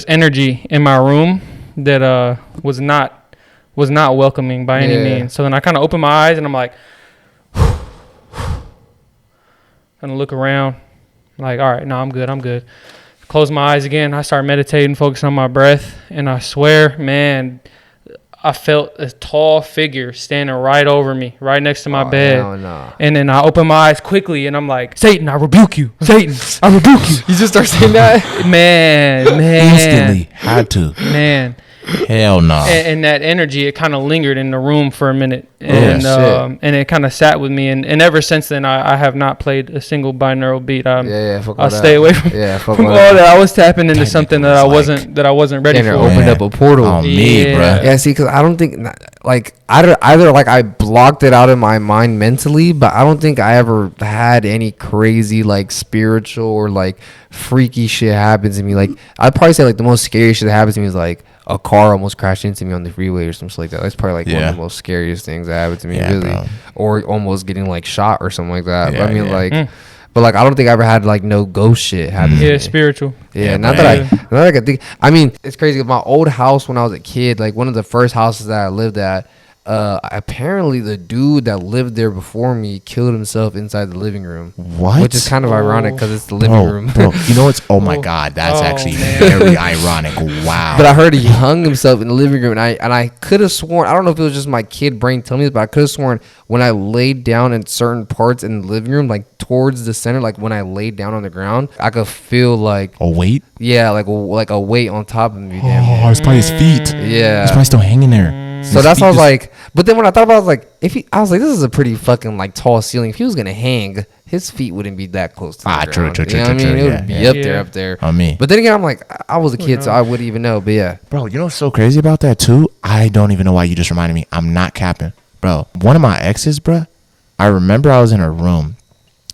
energy in my room that was not welcoming by any means. So then I kind of open my eyes and I'm like, and look around, like, all right, no, I'm good. Close my eyes again. I start meditating, focus on my breath, and I swear, man, I felt a tall figure standing right over me, right next to my bed. No. And then I open my eyes quickly, and I'm like, Satan, I rebuke you. Satan, I rebuke you. You just start saying that? Man. Instantly had to. Man. Hell no. And that energy, it kind of lingered in the room for a minute. And and it kind of sat with me. And ever since then, I have not played a single binaural beat. I'll stay away from all that. I was tapping into something that I wasn't ready for. Opened up a portal. On me, bro. Yeah, see, because I don't think, like either like I blocked it out of my mind mentally, but I don't think I ever had any crazy like spiritual or like freaky shit happen to me. Like I'd probably say like the most scary shit that happened to me is like a car almost crashed into me on the freeway or something like that. That's probably like one of the most scariest things that happened to me, really. Bro. Or almost getting like shot or something like that. But I mean like. But like I don't think I ever had like no ghost shit happen. Yeah, spiritual. Yeah, not that I could think. I mean, it's crazy. My old house when I was a kid, like one of the first houses that I lived at, apparently the dude that lived there before me killed himself inside the living room. What? Which is kind of ironic because it's the living room. Bro, you know what's? Oh my God, that's actually very ironic. Wow. But I heard he hung himself in the living room, and I could have sworn, I don't know if it was just my kid brain telling me this, but I could have sworn when I laid down in certain parts in the living room, like towards the center, like when I laid down on the ground, I could feel like a weight. Yeah, like a weight on top of me. Oh, it's probably his feet. Yeah, he's probably still hanging there. So that's what I was like. But then when I thought about it, I was like, I was like, this is a pretty fucking like tall ceiling. If he was gonna hang, his feet wouldn't be that close to the ground. True. You know what I mean? It would be up there. On me. But then again, I'm like, I was a kid, so I wouldn't even know. But yeah, bro, you know what's so crazy about that too? I don't even know why you just reminded me. I'm not capping, bro. One of my exes, bro. I remember I was in her room.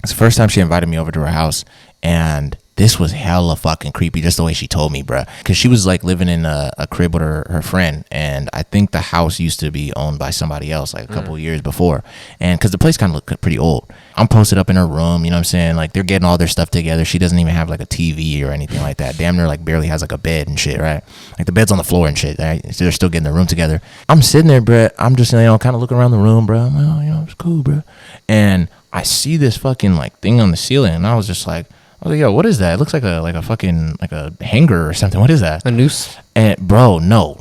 It's the first time she invited me over to her house, and this was hella fucking creepy, just the way she told me, bro. Because she was like living in a crib with her friend, and I think the house used to be owned by somebody else like a couple of years before. And because the place kind of looked pretty old. I'm posted up in her room, you know what I'm saying? Like they're getting all their stuff together. She doesn't even have like a TV or anything like that. Damn near like barely has like a bed and shit, right? Like the bed's on the floor and shit, right? So they're still getting their room together. I'm sitting there, bro. I'm just, kind of looking around the room, bro. I'm like, oh, it's cool, bro. And I see this fucking like thing on the ceiling, and I was just like, yo, what is that? It looks like a fucking like a hanger or something. What is that? A noose? And bro, no,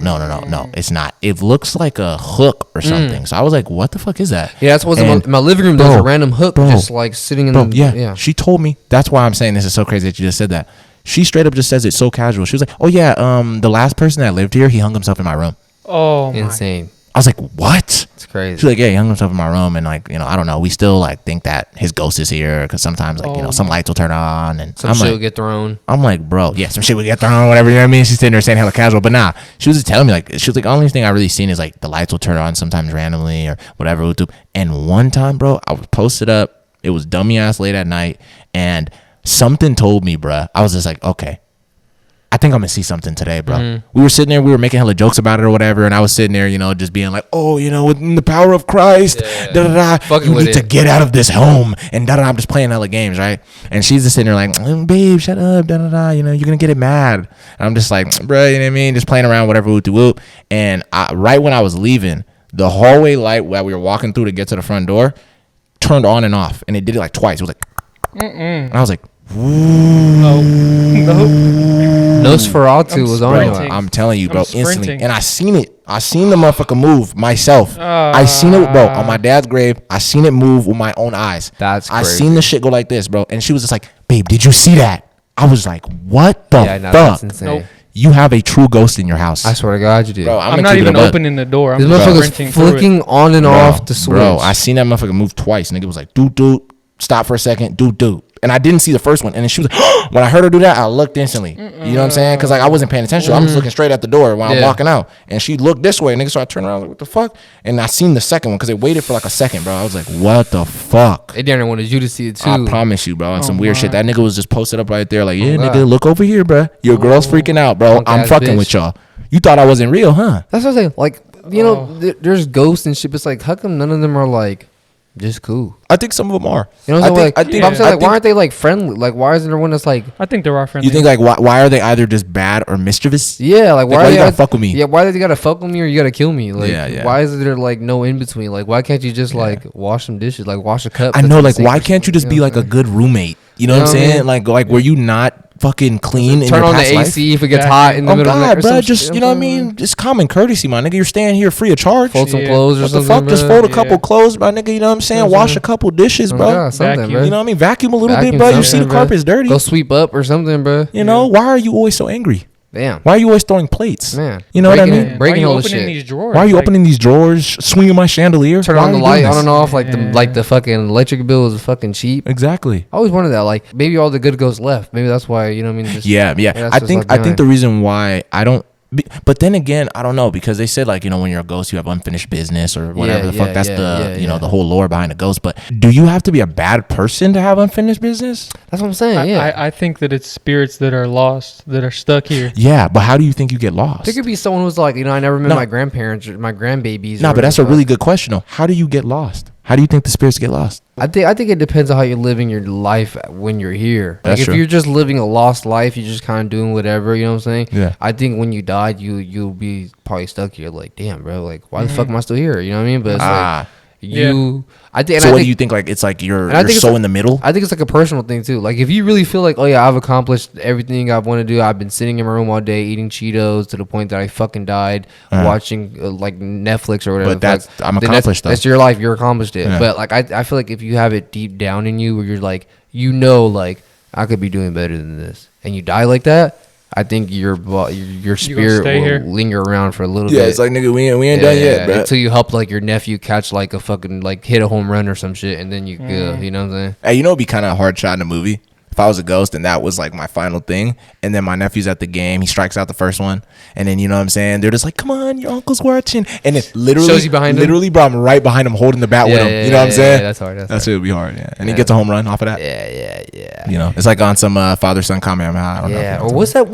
it's not. It looks like a hook or something. So I was like, what the fuck is that? Yeah, that's what's in my living room. There's a random hook just like sitting in the yeah. She told me. That's why I'm saying this is so crazy that you just said that. She straight up just says it so casual. She was like, oh yeah, the last person that lived here, he hung himself in my room. Oh, insane. I was like, what? It's crazy. She's like, yeah, he hung himself in my room, and like, I don't know. We still like think that his ghost is here because sometimes like, some lights will turn on and some shit will get thrown. I'm like, bro, yeah, some shit will get thrown, whatever. You know what I mean? She's sitting there saying hella casual, but nah, she was just telling me like, she was like, only thing I really seen is like the lights will turn on sometimes randomly or whatever. And one time, bro, I was posted up. It was dummy ass late at night, and something told me, bro. I was just like, okay, I think I'm gonna see something today, bro. We were sitting there, we were making hella jokes about it or whatever, and I was sitting there, just being like, oh, within the power of Christ, you need to get out of this home, and I'm just playing hella games, right? And she's just sitting there like, babe, shut up, you're gonna get it mad. And I'm just like, bro, you know what I mean? Just playing around, whatever, whoop. And right when I was leaving, the hallway light that we were walking through to get to the front door turned on and off, and it did it like twice. It was like, and I was like, no. Nosferatu was on it. I'm telling you, bro, instantly. And I seen it. I seen the motherfucker move myself. I seen it, bro, on my dad's grave. I seen it move with my own eyes. That's crazy. I seen the shit go like this, bro. And she was just like, babe, did you see that? I was like, what the fuck? That's insane. Nope. You have a true ghost in your house. I swear to God, you did. Bro, I'm not even opening the door. This motherfucker's flicking on and off the switch. Bro, I seen that motherfucker move twice. Nigga was like, dude, stop for a second, dude. And I didn't see the first one. And then she was like, when I heard her do that, I looked instantly. You know what I'm saying? Because like I wasn't paying attention. I'm just looking straight at the door when I'm walking out. And she looked this way. Nigga, so I turned around, like, what the fuck? And I seen the second one because it waited for like a second, bro. I was like, what the fuck? They didn't wanted you to see it too. I promise you, bro. And some weird shit. That nigga was just posted up right there like, yeah, nigga, look over here, bro. Your girl's freaking out, bro. I'm fucking with y'all. You thought I wasn't real, huh? That's what I'm saying. Like, there's ghosts and shit. But it's like, how come none of them are like just cool? I think some of them are. You know what I'm saying? I'm saying, like, why aren't they like friendly? Like, why isn't there one that's like? I think there are friendly. You think like why are they either just bad or mischievous? Yeah, like why you gotta fuck with me? Yeah, why do they gotta fuck with me or you gotta kill me? Like, yeah. Why is there like no in between? Like, why can't you just like wash some dishes, like wash a cup? I know, like, why can't you just be like a good roommate? You know what I'm saying? Like were you not fucking clean in your past life? Turn on the AC if it gets hot in the middle of the night, bro, just, you know what I mean? Just common courtesy, my nigga. You're staying here free of charge. Fold some clothes or something. What the fuck? Just fold a couple clothes, my nigga. You know what I'm saying? Wash a couple dishes, bro. Something, bro. You know what I mean? Vacuum a little bit, bro. You see the carpet's dirty. Go sweep up or something, bro. You know, why are you always so angry? Damn. Why are you always throwing plates? Man. You know what I mean? Breaking all the shit. These drawers? Why are you opening these drawers? Swinging my chandelier? Turn on the light on and off like the fucking electric bill is fucking cheap. Exactly. I always wondered that. Like, maybe all the good goes left. Maybe that's why, you know what I mean? Just, yeah. I think the reason why I don't But then again, I don't know, because they said, like, when you're a ghost, you have unfinished business or whatever the fuck. That's the whole lore behind a ghost. But do you have to be a bad person to have unfinished business? That's what I'm saying. I think that it's spirits that are lost, that are stuck here. Yeah, but how do you think you get lost? There could be someone who's like, I never met my grandparents or my grandbabies. No, but that's a really good question, though. How do you get lost? How do you think the spirits get lost? I think it depends on how you're living your life when you're here. That's if true. you're just living a lost life, you're just kind of doing whatever, you know what I'm saying? Yeah. I think when you died, you'll be probably stuck here. Like, damn, bro, like, why the fuck am I still here? You know what I mean? But it's like what do you think? Like, it's like you're so in the middle. I think it's like a personal thing too. Like, if you really feel like, oh yeah, I've accomplished everything I want to do. I've been sitting in my room all day eating Cheetos to the point that I fucking died watching like Netflix or whatever. But I'm accomplished. That's your life. You're accomplished it. Yeah. But like, I feel like if you have it deep down in you, where you're like, like, I could be doing better than this, and you die like that, I think your spirit will linger around for a little bit. Yeah, it's like, nigga, we ain't done yet, bro. Until you help like your nephew catch like a fucking like hit a home run or some shit, and then you go. You know what I'm saying? Hey, it'd be kind of a hard shot in a movie. If I was a ghost and that was like my final thing, and then my nephew's at the game, he strikes out the first one, and then, you know what I'm saying, they're just like, come on, your uncle's watching, and it literally shows you behind him? bro, I'm right behind him holding the bat with him. You know what I'm saying? That's hard. That's it. Would be hard. Yeah, and he gets a home run off of that. Yeah. You know, it's like on some father-son comment. I don't know. Yeah. Or what's that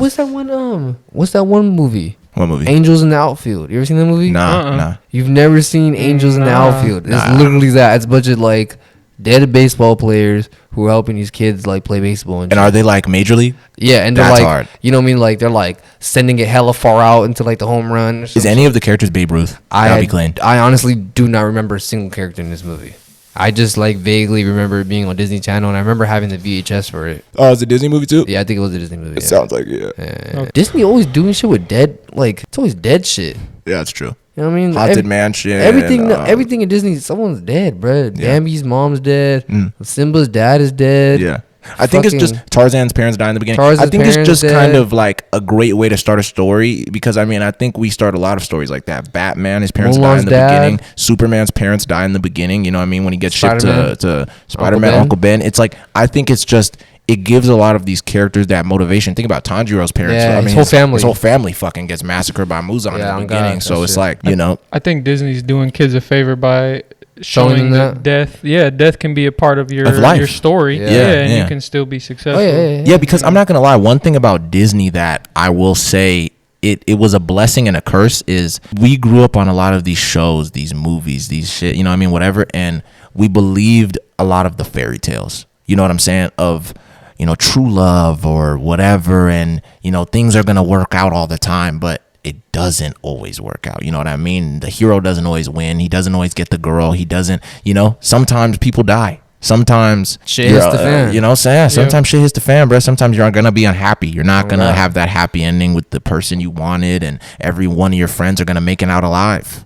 one movie? What movie? Angels in the Outfield. You ever seen that movie? Nah. You've never seen Angels in the Outfield? It's literally that. It's a bunch of like dead baseball players who are helping these kids like play baseball. And are they like major league? Yeah, and they're That's like, hard. you know what I mean? Like they're like sending it hella far out into like the home run. Is any of the characters Babe Ruth? That'll be clean. I honestly do not remember a single character in this movie. I just like vaguely remember it being on Disney Channel, and I remember having the VHS for it. Oh, it's a Disney movie too? Yeah, I think it was a Disney movie. It sounds like it. Yeah. Disney always doing shit with dead, like it's always dead shit. Yeah, that's true. You know what I mean? Haunted Mansion. Everything in Disney, someone's dead, bro. Bambi's mom's dead. Simba's dad is dead. Yeah. I think it's just Tarzan's parents die in the beginning. Tarzan's I think it's just dead. kind of like a great way to start a story, because I mean, I think we start a lot of stories like that. Batman, his parents die in the beginning. Superman's parents die in the beginning. You know what I mean? When he gets shipped to Spider-Man, Uncle Ben. It's like, I think it's just, it gives a lot of these characters that motivation. Think about Tanjiro's parents. Yeah, I mean, his whole family fucking gets massacred by Muzan in the beginning. So it's like, you know. I think Disney's doing kids a favor by showing that death can be a part of your story. And you can still be successful. Yeah, because I'm not gonna lie, one thing about Disney that I will say it was a blessing and a curse is we grew up on a lot of these shows, these movies, these shit, you know what I mean, whatever, and we believed a lot of the fairy tales, you know what I'm saying, of, you know, true love or whatever, and, you know, things are gonna work out all the time, but it doesn't always work out. You know what I mean? The hero doesn't always win. He doesn't always get the girl. He doesn't, you know, sometimes people die. Sometimes shit hits the fan. You know what I'm saying? Sometimes shit hits the fan, bro. Sometimes you're going to be unhappy. You're not going to have that happy ending with the person you wanted, and every one of your friends are going to make it out alive.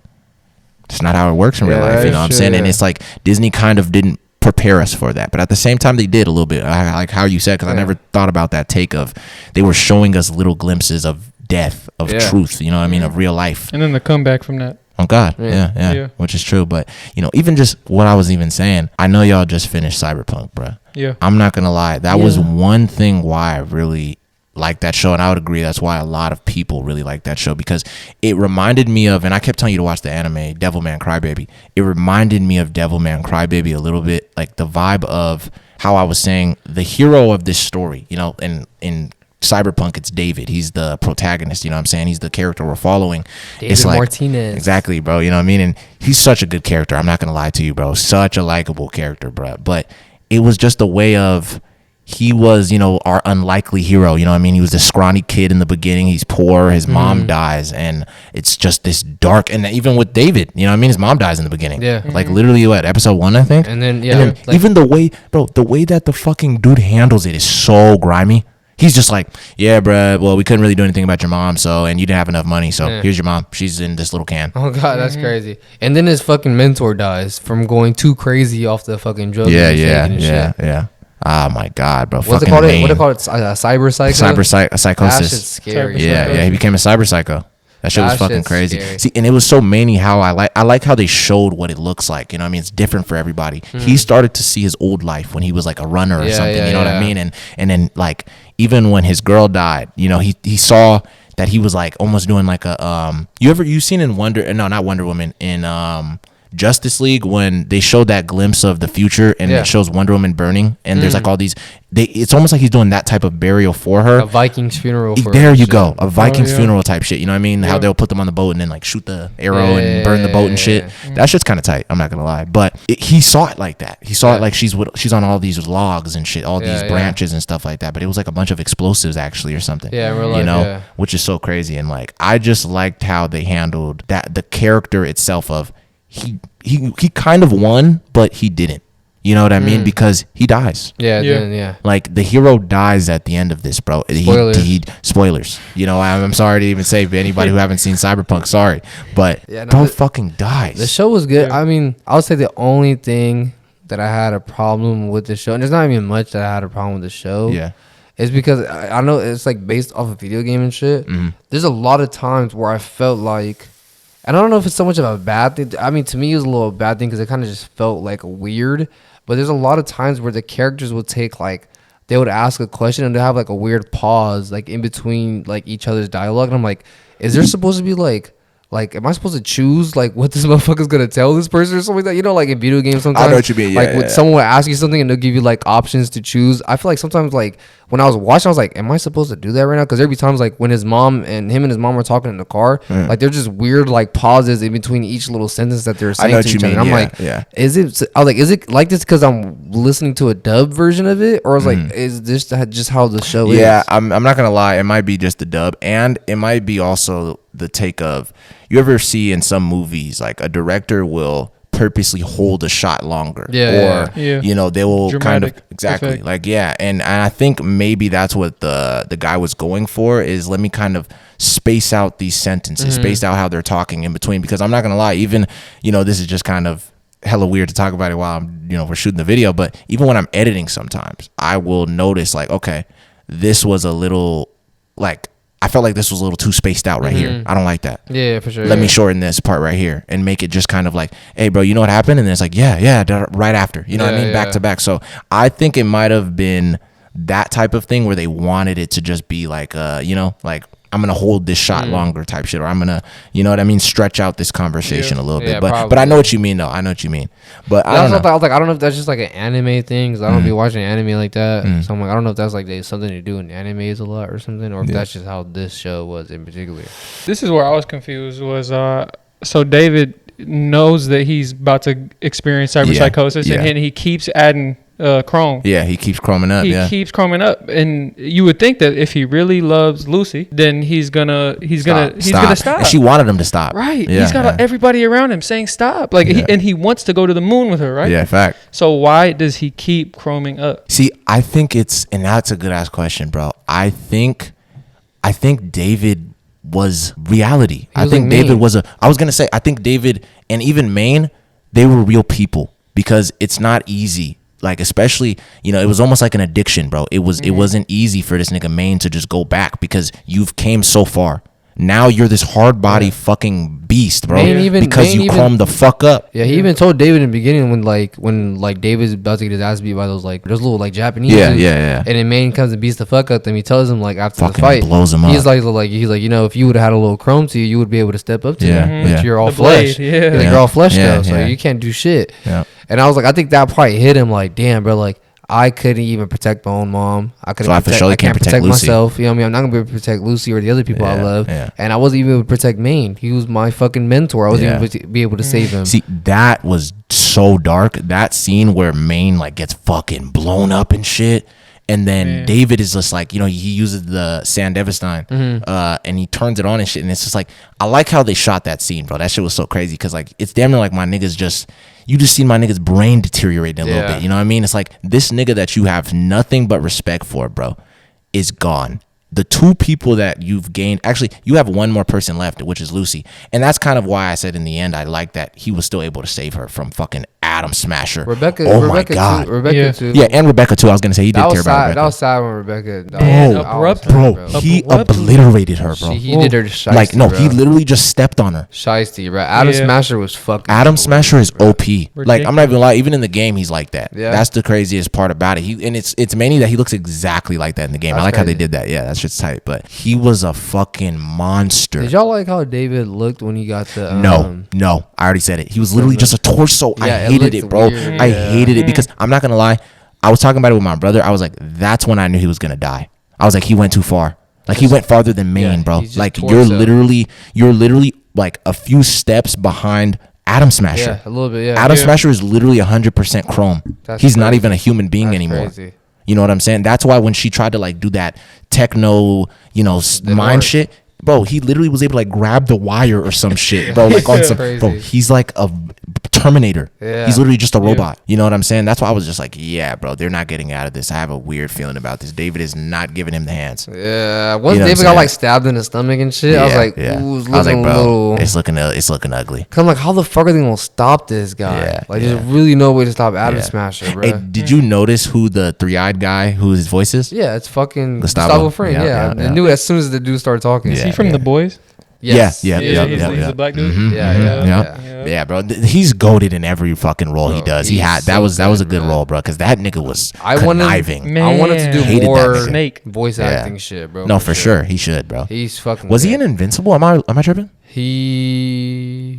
It's not how it works in real life. You know what I'm saying? And it's like Disney kind of didn't prepare us for that, but at the same time they did a little bit. I like how you said, because I never thought about that take of they were showing us little glimpses of death, of truth, you know what I mean, of real life, and then the comeback from that. Oh God, yeah, which is true. But you know, even just what I was even saying, I know y'all just finished Cyberpunk, bro. Yeah, I'm not gonna lie, that was one thing why I really like that show, and I would agree that's why a lot of people really like that show, because it reminded me of, and I kept telling you to watch the anime Devilman Crybaby. It reminded me of Devilman Crybaby a little bit, like the vibe of how I was saying the hero of this story, you know, in Cyberpunk, it's David. He's the protagonist, you know what I'm saying? He's the character we're following. David it's like, Martinez. Exactly, bro. You know what I mean? And he's such a good character. I'm not going to lie to you, bro. Such a likable character, bro. But it was just a way of, he was, you know, our unlikely hero. You know what I mean? He was a scrawny kid in the beginning. He's poor. His mom dies. And it's just this dark. And even with David, you know what I mean? His mom dies in the beginning. Yeah. Like literally what, episode 1, I think? And then, like, even the way, bro, the way that the fucking dude handles it is so grimy. He's just like, yeah, bruh, well, we couldn't really do anything about your mom, so, and you didn't have enough money, so here's your mom. She's in this little can. Oh, God, that's crazy. And then his fucking mentor dies from going too crazy off the fucking drugs. Yeah. Oh, my God, bro. What's it called? What do they call it? Cyber psycho? Psychosis. That shit's scary. Yeah, he became a cyber psycho. That shit was fucking crazy. Scary. See, and it was so many how I like how they showed what it looks like. You know what I mean? It's different for everybody. He started to see his old life when he was like a runner or something. You know what I mean? And then like even when his girl died, you know, he saw that he was like almost doing like a you seen in not Wonder Woman, in Justice League, when they showed that glimpse of the future and it shows Wonder Woman burning, and there's like all these, it's almost like he's doing that type of burial for her, a Viking's funeral for there her. You go, a Viking's funeral type shit, you know what I mean? How they'll put them on the boat and then like shoot the arrow and burn the boat and shit. That shit's kind of tight, I'm not gonna lie, but he saw it like that. He saw it like she's on all these logs and shit, all these branches and stuff like that, but it was like a bunch of explosives actually or something, you know, which is so crazy. And like I just liked how they handled that, the character itself of he kind of won, but he didn't. You know what I mean? Because he dies. Like the hero dies at the end of this, bro. Spoilers. You know, I'm sorry to even say for anybody who haven't seen Cyberpunk, sorry, but bro fucking dies. The show was good. I mean, I would say the only thing that I had a problem with the show, and there's not even much that I had a problem with the show. Is because I know it's like based off a video game and shit. There's a lot of times where I felt like, and I don't know if it's so much of a bad thing. I mean, to me, it was a little bad thing because it kind of just felt like weird. But there's a lot of times where the characters would take like, they would ask a question and they have like a weird pause like in between like each other's dialogue. And I'm like, is there supposed to be like, am I supposed to choose like what this motherfucker's gonna tell this person or something like that? You know, like in video games sometimes. I know what you mean. Like someone will ask you something and they'll give you like options to choose. I feel like sometimes like when I was watching, I was like, am I supposed to do that right now? Because there'd be times like when his mom and his mom were talking in the car, like there's just weird like pauses in between each little sentence that they're saying to each other. And I'm like, is it like this because I'm listening to a dub version of it, or is this just how the show is? Yeah, I'm not gonna lie, it might be just the dub, and it might be also the take of, you ever see in some movies like a director will purposely hold a shot longer, you know, they will dramatic kind of effect. Like and I think maybe that's what the guy was going for, is let me kind of space out these sentences, space out how they're talking in between, because I'm not gonna lie, even, you know, this is just kind of hella weird to talk about it while I'm, you know, we're shooting the video, but even when I'm editing sometimes I will notice like, okay, this was a little like, I felt like this was a little too spaced out right here. I don't like that. Yeah, for sure. Let me shorten this part right here and make it just kind of like, hey, bro, you know what happened? And then it's like, right after. You know what I mean? Back to back. So I think it might have been that type of thing where they wanted it to just be like, you know, like, I'm going to hold this shot longer type shit, or I'm going to, you know what I mean, stretch out this conversation a little bit. But I know what you mean, though. I know what you mean. But I don't know. I was like, I don't know if that's just like an anime thing, because I don't be watching anime like that. So I'm like, I don't know if that's like something to do in animes a lot or something, or if that's just how this show was in particular. This is where I was confused, was so David knows that he's about to experience cyberpsychosis, and he keeps adding chrome. He keeps chroming up. He keeps chroming up, and you would think that if he really loves Lucy, then he's gonna stop. And she wanted him to stop. Right. He's got everybody around him saying stop. Like he wants to go to the moon with her, right? Yeah, fact. So why does he keep chroming up? See, I think and that's a good ass question, bro. I think David was reality. I think David was I was gonna say, I think David and even Maine, they were real people, because it's not easy. Like, especially, you know, it was almost like an addiction, bro. It wasn't easy for this nigga Maine to just go back, because you've came so far. Now you're this hard body fucking beast, bro. Because you calm the fuck up. Yeah, he even told David in the beginning when David's about to get his ass beat by those little Japanese dudes. Yeah. And then Maine comes and beats the fuck up, then he tells him like after fucking the fight, blows him up. He's like, you know, if you would have had a little chrome to you, you would be able to step up to him. You're all flesh. You're all flesh though, so you can't do shit. Yeah. And I was like, I think that probably hit him like, damn, bro, like, I couldn't even protect my own mom. I can't protect myself. You know what I mean? I'm not gonna be able to protect Lucy or the other people I love. Yeah. And I wasn't even able to protect Maine. He was my fucking mentor. I wasn't even able to be able to save him. See, that was so dark. That scene where Maine like gets fucking blown up and shit. And then David is just like, you know, he uses the Sandevistan and he turns it on and shit. And it's just like, I like how they shot that scene, bro. That shit was so crazy, because like, it's damn near like my niggas you just seen my nigga's brain deteriorating a little bit. You know what I mean? It's like, this nigga that you have nothing but respect for, bro, is gone. The two people that you've gained, actually, you have one more person left, which is Lucy. And that's kind of why I said in the end, I like that he was still able to save her from fucking Adam Smasher. Rebecca. Oh Rebecca my god. Too, Rebecca Yeah. too. Yeah, and Rebecca too. I was gonna say he did That care was about sad. Rebecca. That was sad when Rebecca died. Man, I was hurt, Bro, he Abruptly. obliterated her, bro. He did her shiesty, Like, no, bro. he literally just stepped on her. Shiesty, bro. Adam Yeah. Smasher was fucking. Adam Smasher is bro. OP. Like, I'm not even lie. Even in the game, he's like that. Yeah. That's the craziest part about it. It's mainly that he looks exactly like that in the game. That's I like how they crazy. did that. Yeah, that's just tight. But he was a fucking monster. Did y'all like how David looked when he got the? No, I already said it. He was literally just a torso. I Yeah, it hated looked it, bro. weird. I Yeah. hated it because I'm not gonna lie. I was talking about it with my brother. I was like, that's when I knew he was gonna die. I was like, he went too far. Like, he went farther than Maine, Yeah, bro. he's just Like, torso. you're literally like a few steps behind Adam Smasher. Yeah, a little bit. Yeah. Adam Yeah. Smasher is literally 100% chrome. That's He's not crazy. even a human being That's anymore. crazy. You know what I'm saying? That's why when she tried to like do that techno, mind work. shit, bro, he literally was able to like grab the wire or some shit, bro. Like on some, Crazy. bro, he's like a Terminator. Yeah. He's literally just a robot. You know what I'm saying? That's why I was just like, yeah, bro, they're not getting out of this. I have a weird feeling about this. David is not giving him the hands. Yeah. Once You know what I'm David got saying? like stabbed in the stomach and shit, I was like, yeah. ooh, it's I was like, looking bro, a little. it's looking ugly. Cause I'm like, how the fuck are they gonna stop this guy? Yeah, Like, yeah. there's really no way to stop Adam Yeah. Smasher, bro. Hey, did you notice who the three-eyed guy, who his voice is? Yeah, it's fucking Gustavo. Gustavo Fring. Yeah, Yeah, yeah. I knew as soon as the dude started talking. Is Yeah. he from The Boys? Yes. Yeah, Yeah, yeah, he's the black dude. Mhm, Yeah, mhm, yeah, yeah. yeah. Yeah, bro. He's goated in every fucking role he Bro, does. He he's had that so was a good, good man. role, bro. Because that nigga was I wanted- conniving. Man. I wanted to do Hated that more nigga. Snake. voice Yeah. acting shit, bro. No, for sure. He should, bro. He's fucking. Was he good. in Invincible? Am I tripping? He.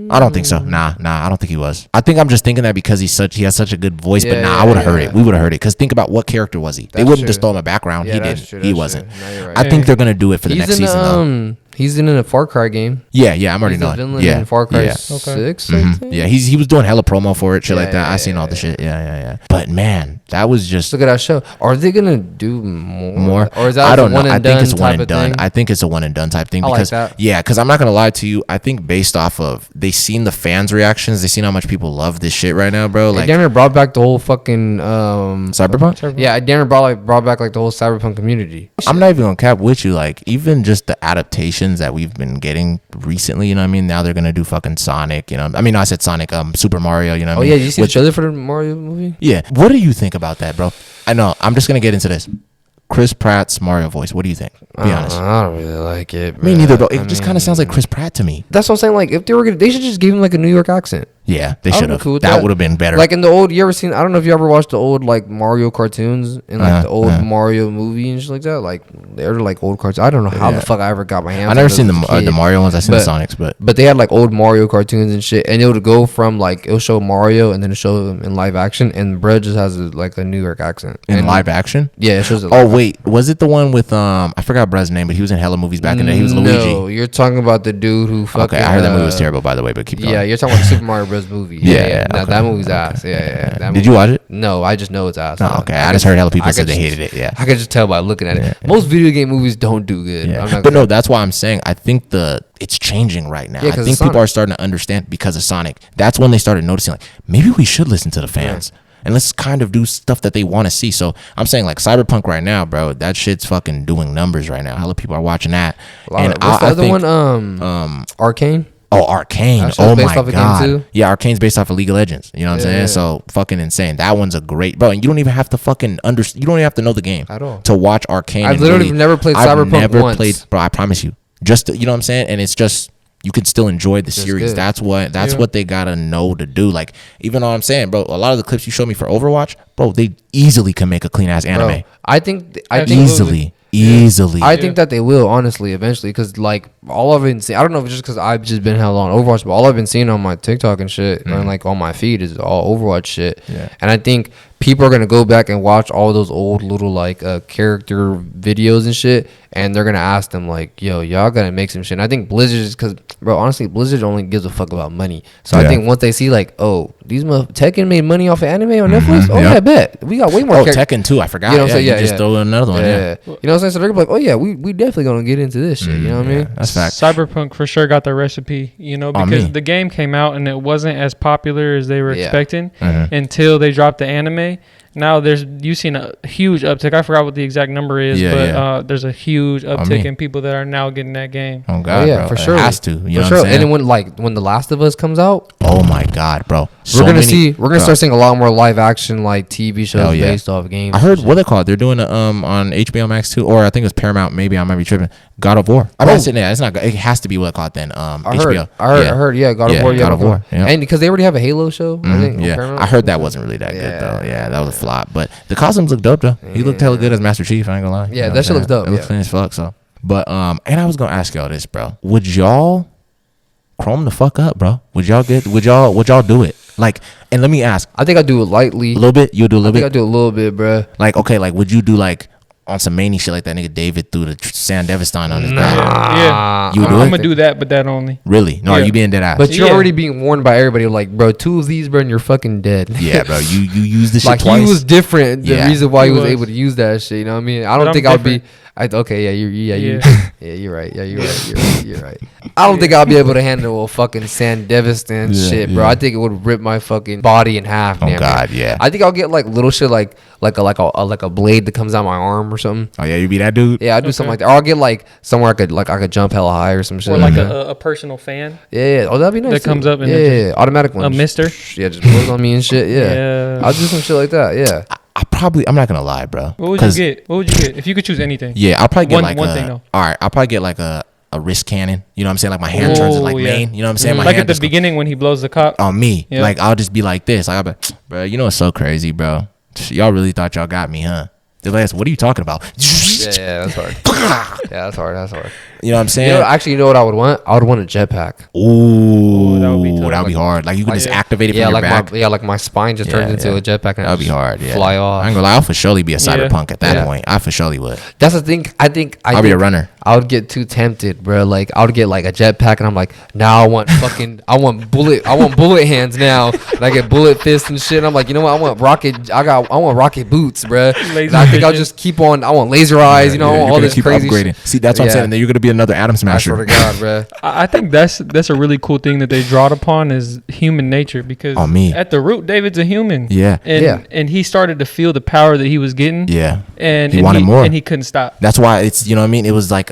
I don't think so. Nah, I don't think he was. I think I'm just thinking that because he has such a good voice. But Yeah, nah, yeah, I would have heard yeah. it. We would have heard it. Because think about what character was he? They That's wouldn't just true. throw him a background. Yeah, He that's didn't. true, He that's wasn't. true. No, you're right. I think they're gonna do it for the He's next in season though. He's in a Far Cry game. Yeah, I'm already He's a knowing. villain Yeah, in Far Cry yeah. 6. I Mhm. think. Yeah, he was doing hella promo for it, shit Yeah, like that. yeah, I seen all the yeah. shit. Yeah. But man, that was just Look at that show. Are they gonna do more? more. Or is that I like don't a know. one and I think it's done one type and of done. thing? I think it's a one and done type thing I like because that. yeah, because I'm not gonna lie to you. I think based off of they seen the fans' reactions, they seen how much people love this shit right now, bro. Like, Like Dahmer brought back the whole fucking Cyberpunk. Yeah, Dahmer brought back like the whole Cyberpunk community. I'm not even gonna cap with you. Like even just the adaptations that we've been getting recently, you know what I mean? Now they're gonna do fucking Sonic, you know. I mean, no, I said Sonic, Super Mario, you know what Oh I mean? yeah, did you see the Which- trailer for the Mario movie? Yeah. What do you think about that, bro? I know. I'm just gonna get into this. Chris Pratt's Mario voice. What do you think? Be honest. I don't really like it. Me neither, bro. I It just kind mean, of sounds like Chris Pratt to me. That's what I'm saying. Like, if they should just give him like a New York accent. Yeah, they I would should be have. cool with That would have been better. Like in the old, you ever seen? I don't know if you ever watched the old like Mario cartoons and like the old Mario movie and shit like that. Like they're like old cartoons. I don't know how the fuck I ever got my hands. I never on seen those as a the kid. Mario ones. I seen But- the Sonics, but But they had like old Mario cartoons and shit, and it would go from like it'll show Mario and then it show them in live action, and Brad just has like a New York accent in And- live action. Yeah, it shows it. Oh live wait, was it the one with I forgot Brad's name, but he was in hella movies back in the day. He was No, Luigi. you're talking about the dude who fucking. Okay, I heard that movie was terrible, by the way, but keep going. Yeah, you're talking about the Super Mario Bros. Movie. Yeah, Now, okay, that movie's okay, ass. Yeah. That Did movie- you watch it? No, I just know it's ass. No, okay. I just heard hella people said they hated it. Yeah. I could just tell by looking at it. Most video game movies don't do good. Yeah. I'm not But gonna- no, that's why I'm saying I think it's changing right now. Yeah, I 'cause think of people Sonic. are starting to understand because of Sonic. That's when they started noticing like maybe we should listen to the fans. And let's kind of do stuff that they want to see. So I'm saying like Cyberpunk right now, bro. That shit's fucking doing numbers right now. Hella people are watching that. And What's the I other think, one? Arcane. Oh, Arcane. That show's Oh based my off a game god. too? Yeah, Arcane's based off of League of Legends. You know what I'm saying? Yeah. So fucking insane. That one's a great bro. And you don't even have to fucking you don't even have to know the game At all. to watch Arcane. I've and literally really- never played Cyberpunk once. Bro. I promise you. Just you know what I'm saying? And it's just you can still enjoy the series. good. That's what they gotta know to do. Like even though I'm saying, bro, a lot of the clips you showed me for Overwatch, bro, they easily can make a clean ass anime. Bro, I think Easily. I think that they will honestly eventually because like all I've been seeing, I don't know if it's just because I've just been held on Overwatch, but all I've been seeing on my TikTok and shit and like on my feed is all Overwatch shit. Yeah. And I think people are gonna go back and watch all those old little like character videos and shit, and they're gonna ask them like, "Yo, y'all gotta make some shit." And I think Blizzard is because, bro, honestly, Blizzard only gives a fuck about money. So I Yeah. think once they see like, oh, these Tekken made money off of anime on Netflix, oh yeah. yeah, I bet we got way more. Oh, characters. Tekken 2, I forgot. You know what I'm yeah, saying? you Yeah, just yeah. throw in another one. Yeah. You know what I'm saying? So they're gonna be like, oh yeah, we definitely gonna get into this shit. You know what I mean? That's fact. Cyberpunk for sure got the recipe, On because me. the game came out and it wasn't as popular as they were Yeah. expecting Mhm. until they dropped the anime. now you've seen a huge uptick. I forgot what the exact number is, but there's a huge uptick in people that are now getting that game. Oh God, bro. for sure. It has to. You know for what sure. I'm saying? And then when The Last of Us comes out, oh my God, bro. we're gonna start seeing a lot more live action like TV shows based off games. I heard what they call it. They're doing it on HBO Max too, or I think it was Paramount. Maybe I might be tripping. God of War. I'm not saying that. It's not. It has to be what they call it then. HBO. I heard. Yeah, God of War. God of War. Yeah. And because they already have a Halo show. I think. I heard that wasn't really that good though. Yeah, that was a flop. But the costumes look dope though. He looked hella good as Master Chief. I ain't gonna lie. Yeah, that shit looks dope. It looks clean as fuck. So, but and I was gonna ask y'all this, bro. Would y'all chrome the fuck up, bro? Would y'all do it? Like, and let me ask. I think I do it lightly. A little bit. You do a little bit. I think I do a little bit, bro. Like, okay, like would you do like on some many shit like that nigga David threw the San Devastan on his back? Yeah. You do I'm it? gonna do that, but that only. Really? No, are you being dead ass? But you're already being warned by everybody. Like, bro, 2 of these, bro, and you're fucking dead. Yeah, bro. You use this shit like twice. he was different. The reason why he was was able to use that shit. You know what I mean? I don't think I would be. You're right. You're right. I don't think I'll be able to handle a fucking San Devastan shit, bro. I think it would rip my fucking body in half. Oh God, yeah. I think I'll get like little shit like a blade that comes out my arm or something. Oh yeah, you be that dude. Yeah, I do something like that. Or I'll get like somewhere I could jump hella high or some shit. Or like a personal fan. Yeah. Oh, that'd be nice. That comes up. Yeah, automatic one. A mister. Yeah, just blows on me and shit. Yeah. I'll do some shit like that. Yeah. I'm not gonna lie, bro. What would you get? What would you get if you could choose anything? Yeah, I'll probably get one thing though. All right, I'll probably get like a wrist cannon. You know what I'm saying? Like my hand turns like main. You know what I'm saying? My like hand at the beginning when he blows the cop. On me. Yeah. Like I'll just be like this. Like I'll be, bro. You know what's so crazy, bro? Y'all really thought y'all got me, huh? They're like, what are you talking about? Yeah, that's hard. That's hard. You know what I'm saying? You know what I would want? I would want a jetpack. Ooh, that would be tough. That would be hard. Like you could just activate it from your back. Like my spine just turns into a jetpack. And that would be hard. Yeah. Fly off. I ain't gonna lie. I'll for surely be a cyberpunk at that point. I for surely would. That's the thing. I'll be a runner. I would get too tempted, bro. Like I would get like a jetpack, and I'm like, now I want bullet hands now. And I get bullet fists and shit. And I'm like, you know what? I want rocket boots, bro. I think I'll just keep on. I want laser eyes. You know, I want all this crazy upgrading. See, that's what I'm saying. And then you're gonna be another Atom Smasher. I swear to God, bro. I think that's a really cool thing that they drawed upon is human nature because at the root, David's a human. Yeah. And he started to feel the power that he was getting. Yeah. And he wanted more. And he couldn't stop. That's why it's, you know what I mean? It was like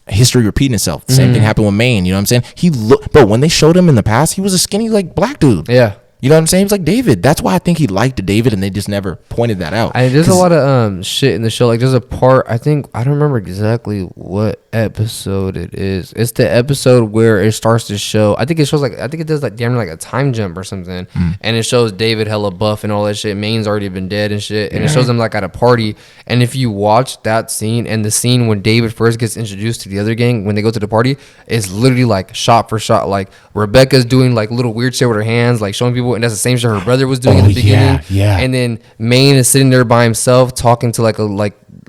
history repeating itself. The same thing happened with Maine. You know what I'm saying? Bro, when they showed him in the past, he was a skinny like black dude. Yeah. You know what I'm saying? It's like David. That's why I think he liked David, and they just never pointed that out. There's a lot of shit in the show. Like there's a part I don't remember exactly what episode it is. It's the episode where it starts to show. I think it does like damn near like a time jump or something, and it shows David hella buff and all that shit. Maine's already been dead and shit, and it shows him like at a party. And if you watch that scene and the scene when David first gets introduced to the other gang when they go to the party, it's literally like shot for shot. Like Rebecca's doing like little weird shit with her hands, like showing people. And that's the same shit her brother was doing in the beginning. Yeah. And then Maine is sitting there by himself talking to like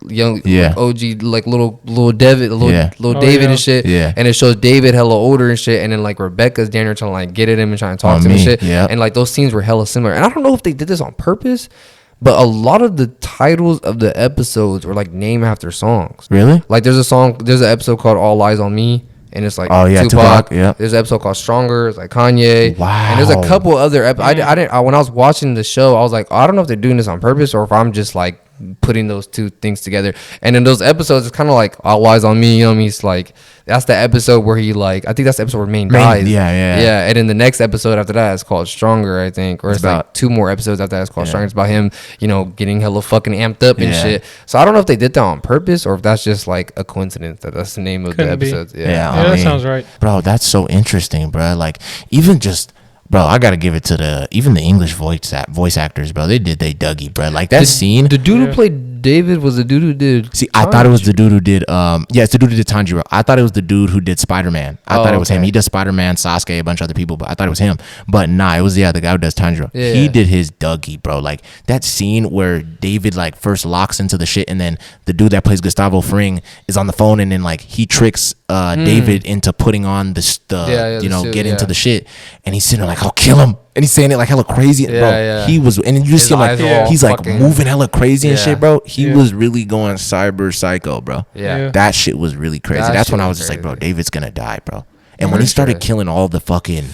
young OG like little David David and shit. Yeah. And it shows David hella older and shit. And then like Rebecca's down there trying to like get at him and trying to talk to him and shit. Yeah. And like those scenes were hella similar. And I don't know if they did this on purpose, but a lot of the titles of the episodes were like named after songs. Really? Like there's an episode called All Eyes on Me. And it's like Tupac. Yeah. There's an episode called Stronger. It's like Kanye. Wow. And there's a couple other episodes. When I was watching the show, I was like, I don't know if they're doing this on purpose or if I'm just like putting those two things together. And in those episodes, it's kind of like All Eyes on Me. You know what I mean? It's like that's the episode where he like I think that's the episode where Maine dies. Yeah. And then the next episode after that is called Stronger, I think, or it's like 2 more episodes after that is called Stronger. It's about him, you know, getting hella fucking amped up and shit. So I don't know if they did that on purpose or if that's just like a coincidence that that's the name of the episodes. Yeah, that sounds right, bro. That's so interesting, bro. Like even just. Bro, I gotta give it to even the English voice actors, bro. They Dougie, bro. Like that scene. The dude who played David was the dude who did. See, I thought it was the dude who did. It's the dude who did Tanjiro. I thought it was the dude who did Spider-Man. I thought it was him. He does Spider-Man, Sasuke, a bunch of other people, but I thought it was him. But nah, it was the guy who does Tanjiro. Yeah. He did his Dougie, bro. Like that scene where David like first locks into the shit, and then the dude that plays Gustavo Fring is on the phone, and then like he tricks David into putting on the get into the shit, and he's sitting there like, I'll kill him. And he's saying it like hella crazy, bro. He was, and you just see him like he's like moving hella crazy and shit, bro. He was really going cyber psycho, bro. That shit was really crazy. That's when I was just like, bro, David's gonna die, bro. And when he started killing all the fucking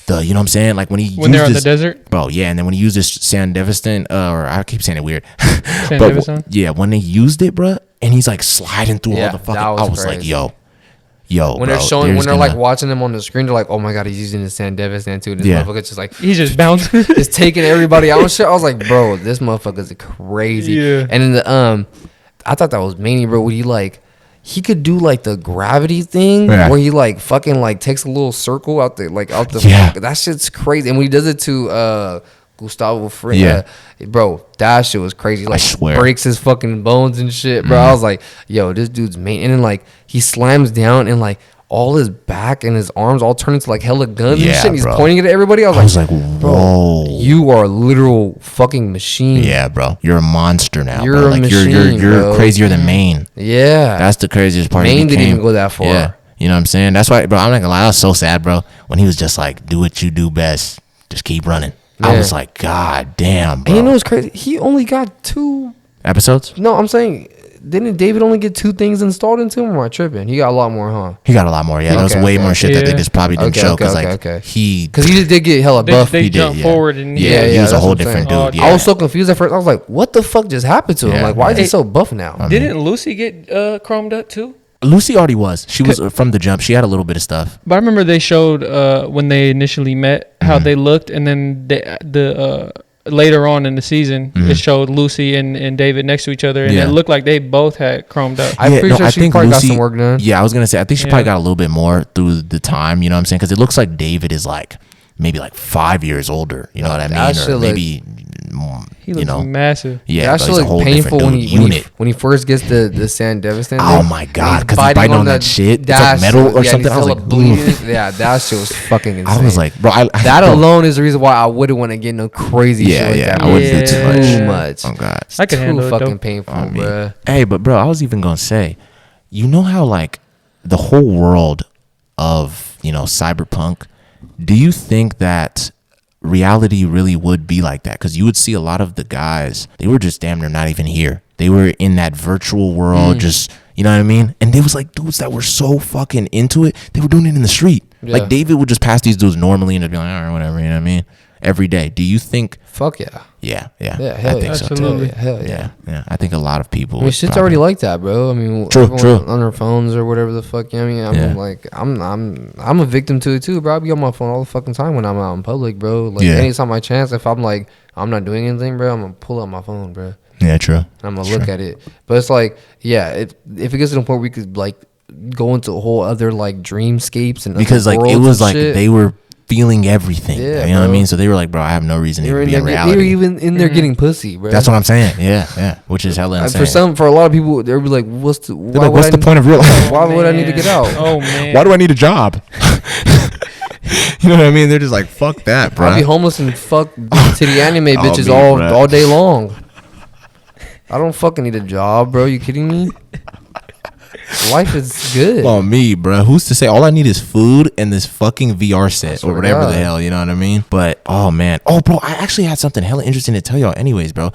you know what I'm saying? Like when they're on the desert, bro. Yeah, and then when he used this Sandevistan, or I keep saying it weird, Sandevistan. Yeah, when they used it, bro, and he's like sliding through all the fucking. I was like, yo. When they're showing, when they're like watching them on the screen, they're like, "Oh my god, he's using the Sandevistan too." And this motherfucker's just like, he's just bouncing, just taking everybody out. I was like, "Bro, this motherfucker's crazy." Yeah. And then I thought that was mainly, bro. When he could do like the gravity thing where he like fucking like takes a little circle out the that shit's crazy. And when he does it to Gustavo Fring, bro, that shit was crazy. Like, breaks his fucking bones and shit, bro. I was like, yo, this dude's main. And then like he slams down and like all his back and his arms all turn into like hella guns and shit. And he's pointing it at everybody. I was like, whoa, you are a literal fucking machine. Yeah, bro, you're a monster now. You're bro. a like machine, you're crazier than Maine. Yeah, that's the craziest part. Maine didn't even go that far. Yeah, you know what I'm saying? That's why, bro. I'm not gonna lie, I was so sad, bro, when he was just like, do what you do best, just keep running. I was like, God damn, bro. And you know what's crazy? He only got 2 episodes. No, I'm saying, didn't David only get 2 things installed into him? Or am I tripping? He got a lot more, huh? He got a lot more. Yeah, there was way more shit that they just probably didn't show because he just did get hella buff. They jumped forward and he was a whole different dude. Yeah. I was so confused at first. I was like, what the fuck just happened to him? Like, why is he so buff now? Didn't Lucy get chromed up too? Lucy already was. She was from the jump. She had a little bit of stuff. But I remember they showed when they initially met how they looked, and then the later on in the season it showed Lucy and David next to each other, and it looked like they both had chromed up. I'm pretty sure she probably got some work done. Yeah, I was gonna say I think she probably got a little bit more through the time. You know what I'm saying? Because it looks like David is like maybe like 5 years older. You know what I mean? Or maybe. He looks massive. Yeah, that's like painful when he first gets the Sandevistan. Oh my god, because he's biting on that shit. It's like metal or something. I was like, yeah, that shit was fucking insane. I was like, bro, that alone is the reason why I wouldn't want to get no crazy shit like that. I wouldn't do too much. Oh god, I could handle it. Fucking painful, bro. Hey, but bro, I was even gonna say, you know how like the whole world of cyberpunk. Do you think that reality really would be like that? Because you would see a lot of the guys, they were just damn near not even here. They were in that virtual world, just, you know what I mean? And they was like dudes that were so fucking into it, they were doing it in the street. Like David would just pass these dudes normally and they'd be like, all right, whatever, you know what I mean? Every day. Do you think? Fuck yeah. Yeah. Hell I think so too. Hell yeah. Yeah. I think a lot of people. I mean, shit's already like that, bro. I mean, true. On their phones or whatever the fuck. You know what I mean? Like, I'm a victim to it too, bro. I be on my phone all the fucking time when I'm out in public, bro. Like, anytime I chance, if I'm like, I'm not doing anything, bro, I'm gonna pull out my phone, bro. Yeah, true. I'm gonna look at it. But it's like, if it gets to the point where we could like go into a whole other like dreamscapes and because like it was like shit. They were feeling everything. Yeah, you know what I mean? So they were like, bro, I have no reason to be in reality. They were even in there getting pussy, bro. That's what I'm saying. Yeah. Which is hella insane. For a lot of people, they'll be like, what's the point of real life? Why would I need to get out? Oh man. Why do I need a job? You know what I mean? They're just like, fuck that, bro. I'll be homeless and fuck titty anime bitches all day long. I don't fucking need a job, bro. You kidding me? Life is good. Well, me, bro. Who's to say? All I need is food and this fucking VR set or whatever the hell. You know what I mean? But oh man, bro, I actually had something hella interesting to tell y'all. Anyways, bro,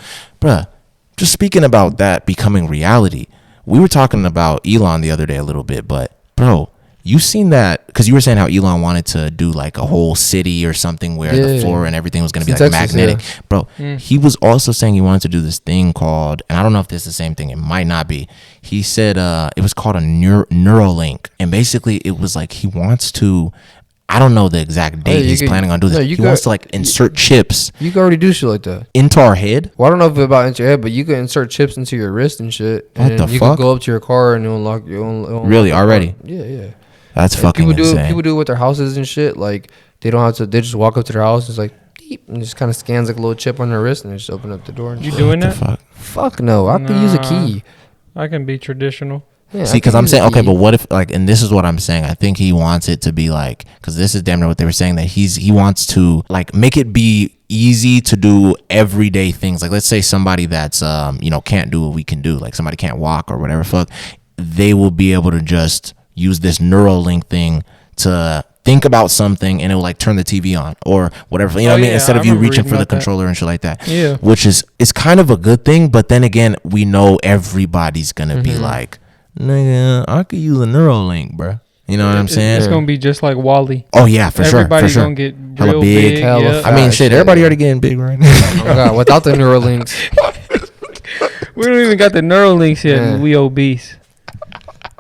just speaking about that becoming reality. We were talking about Elon the other day a little bit, but bro, you seen that? Because you were saying how Elon wanted to do like a whole city or something where the floor and everything was going to be like Texas, magnetic. Bro, he was also saying he wanted to do this thing called, and I don't know if this is the same thing. It might not be. He said it was called a Neuralink. And basically it was like he wants to, I don't know the exact date he's planning on doing this. He wants to like insert chips. You can already do shit like that. Into our head? Well, I don't know if it's about into your head, but you can insert chips into your wrist and shit. What the fuck? You can go up to your car and you'll unlock your own. Really? Already? Yeah. That's fucking insane. People do it with their houses and shit. Like, they don't have to, they just walk up to their house and it's like, beep, and just kind of scans like a little chip on their wrist and they just open up the door. And you doing that? Fuck no. I can use a key. I can be traditional. Yeah, see, because I'm saying, okay, but what if, like, and this is what I'm saying. I think he wants it to be like, because this is damn near what they were saying, that he wants to, like, make it be easy to do everyday things. Like, let's say somebody that's, can't do what we can do. Like, somebody can't walk or whatever, fuck. They will be able to just use this Neuralink thing to think about something and it will like turn the TV on or whatever, you know what I mean? Instead of you reaching for the controller and shit like that. Yeah. Which is kind of a good thing, but then again, we know everybody's gonna be like, nigga, I could use a Neuralink, bro. You know what I'm saying? It's gonna be just like Wally. Oh yeah, for sure. Everybody's For sure. gonna get Hella real big. big. Hella Yep. I mean, Fat shit. shit. Everybody already getting big right now. Oh God, without the Neuralinks. We don't even got the Neuralinks yet. Yeah. And we obese.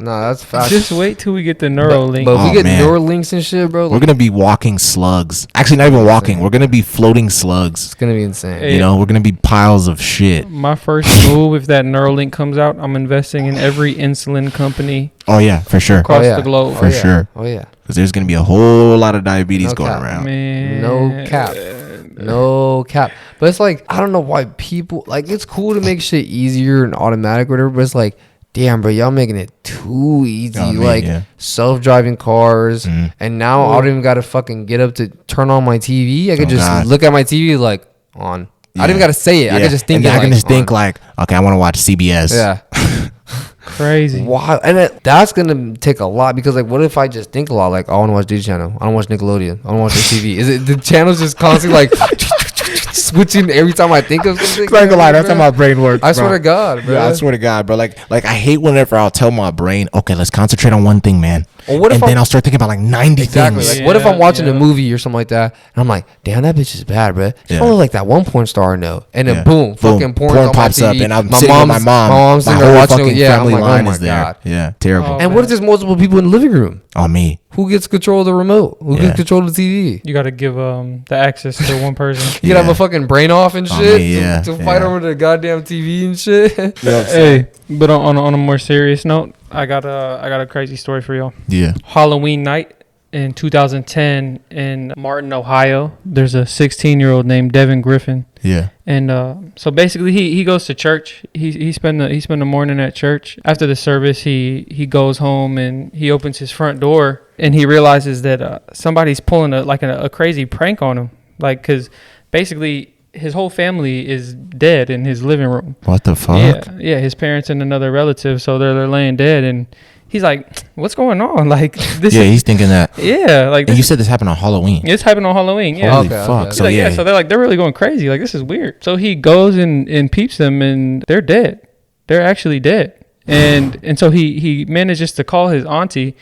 No, that's fast. Just wait till we get the Neuralink. But Oh, we get man. Neuralinks and shit, bro. We're gonna be walking slugs. Actually, not even walking. We're gonna be floating slugs. It's gonna be insane. Hey. You know, we're gonna be piles of shit. My first move, if that Neuralink comes out, I'm investing in every insulin company Oh yeah, for sure. across yeah. the globe. For yeah. sure. Oh yeah. Because there's gonna be a whole lot of diabetes No going cap. around. Man, No cap. No cap. But it's like, I don't know why people, like, it's cool to make shit easier and automatic or whatever, but it's like, damn, bro, y'all making it too easy. Oh, man, like, yeah. self-driving cars. Mhm. And now I don't even got to fucking get up to turn on my TV. I could Oh, just God. look at my TV, like, on. I Yeah. didn't got to say it. I Yeah. could just think and it, then I can like, just think on. like, okay, I want to watch CBS. Yeah. crazy. Wow. And that's going to take a lot because, like, what if I just think a lot? Like, I want to watch Disney Channel. I don't watch Nickelodeon. I don't watch MTV. Is it the channels just constantly, like, switching every time I think of something? Not gonna lie, that's how my brain works. I swear to God, bro. Yeah, I swear to God, bro. Like I hate whenever I'll tell my brain, okay, let's concentrate on one thing, man. Or what if and I'm- then I'll start thinking about like 90 Exactly. things. Like, what if I'm watching a Yeah. movie or something like that, and I'm like, damn, that bitch is bad, bro. She's Yeah. probably like that one porn star I know. And then Yeah. boom, fucking porn on pops my up, TV. and I'm sitting with my mom. My mom's sitting my there whole watching fucking it. Yeah, I'm family like, oh line my is there. God. Yeah, terrible. Oh. And what if there's multiple people in the living room? Oh, me. Who gets control of the remote? Who Yeah. gets control of the TV? You got to give the access to one person. You gotta have Yeah. a fucking brain off and Oh, shit me, yeah, to fight yeah. over the goddamn TV and shit. Hey, but on a more serious note, I got a crazy story for y'all. Yeah. Halloween night in 2010 in Martin, Ohio. There's a 16-year-old named Devin Griffin. Yeah. And so basically, he goes to church. He spend the morning at church. After the service, he goes home and he opens his front door and he realizes that somebody's pulling a crazy prank on him. Like, because basically his whole family is dead in his living room. What the fuck? Yeah, his parents and another relative. So they're laying dead, and he's like, "What's going on?" Like this. Yeah, is, he's thinking that. yeah, like And you this, said this happened on Halloween. it's happening on Halloween. Yeah. Holy Okay, fuck. okay. He's So like, yeah. so they're really going crazy. Like, this is weird. So he goes and peeps them, and they're dead. They're actually dead. And so he manages to call his auntie,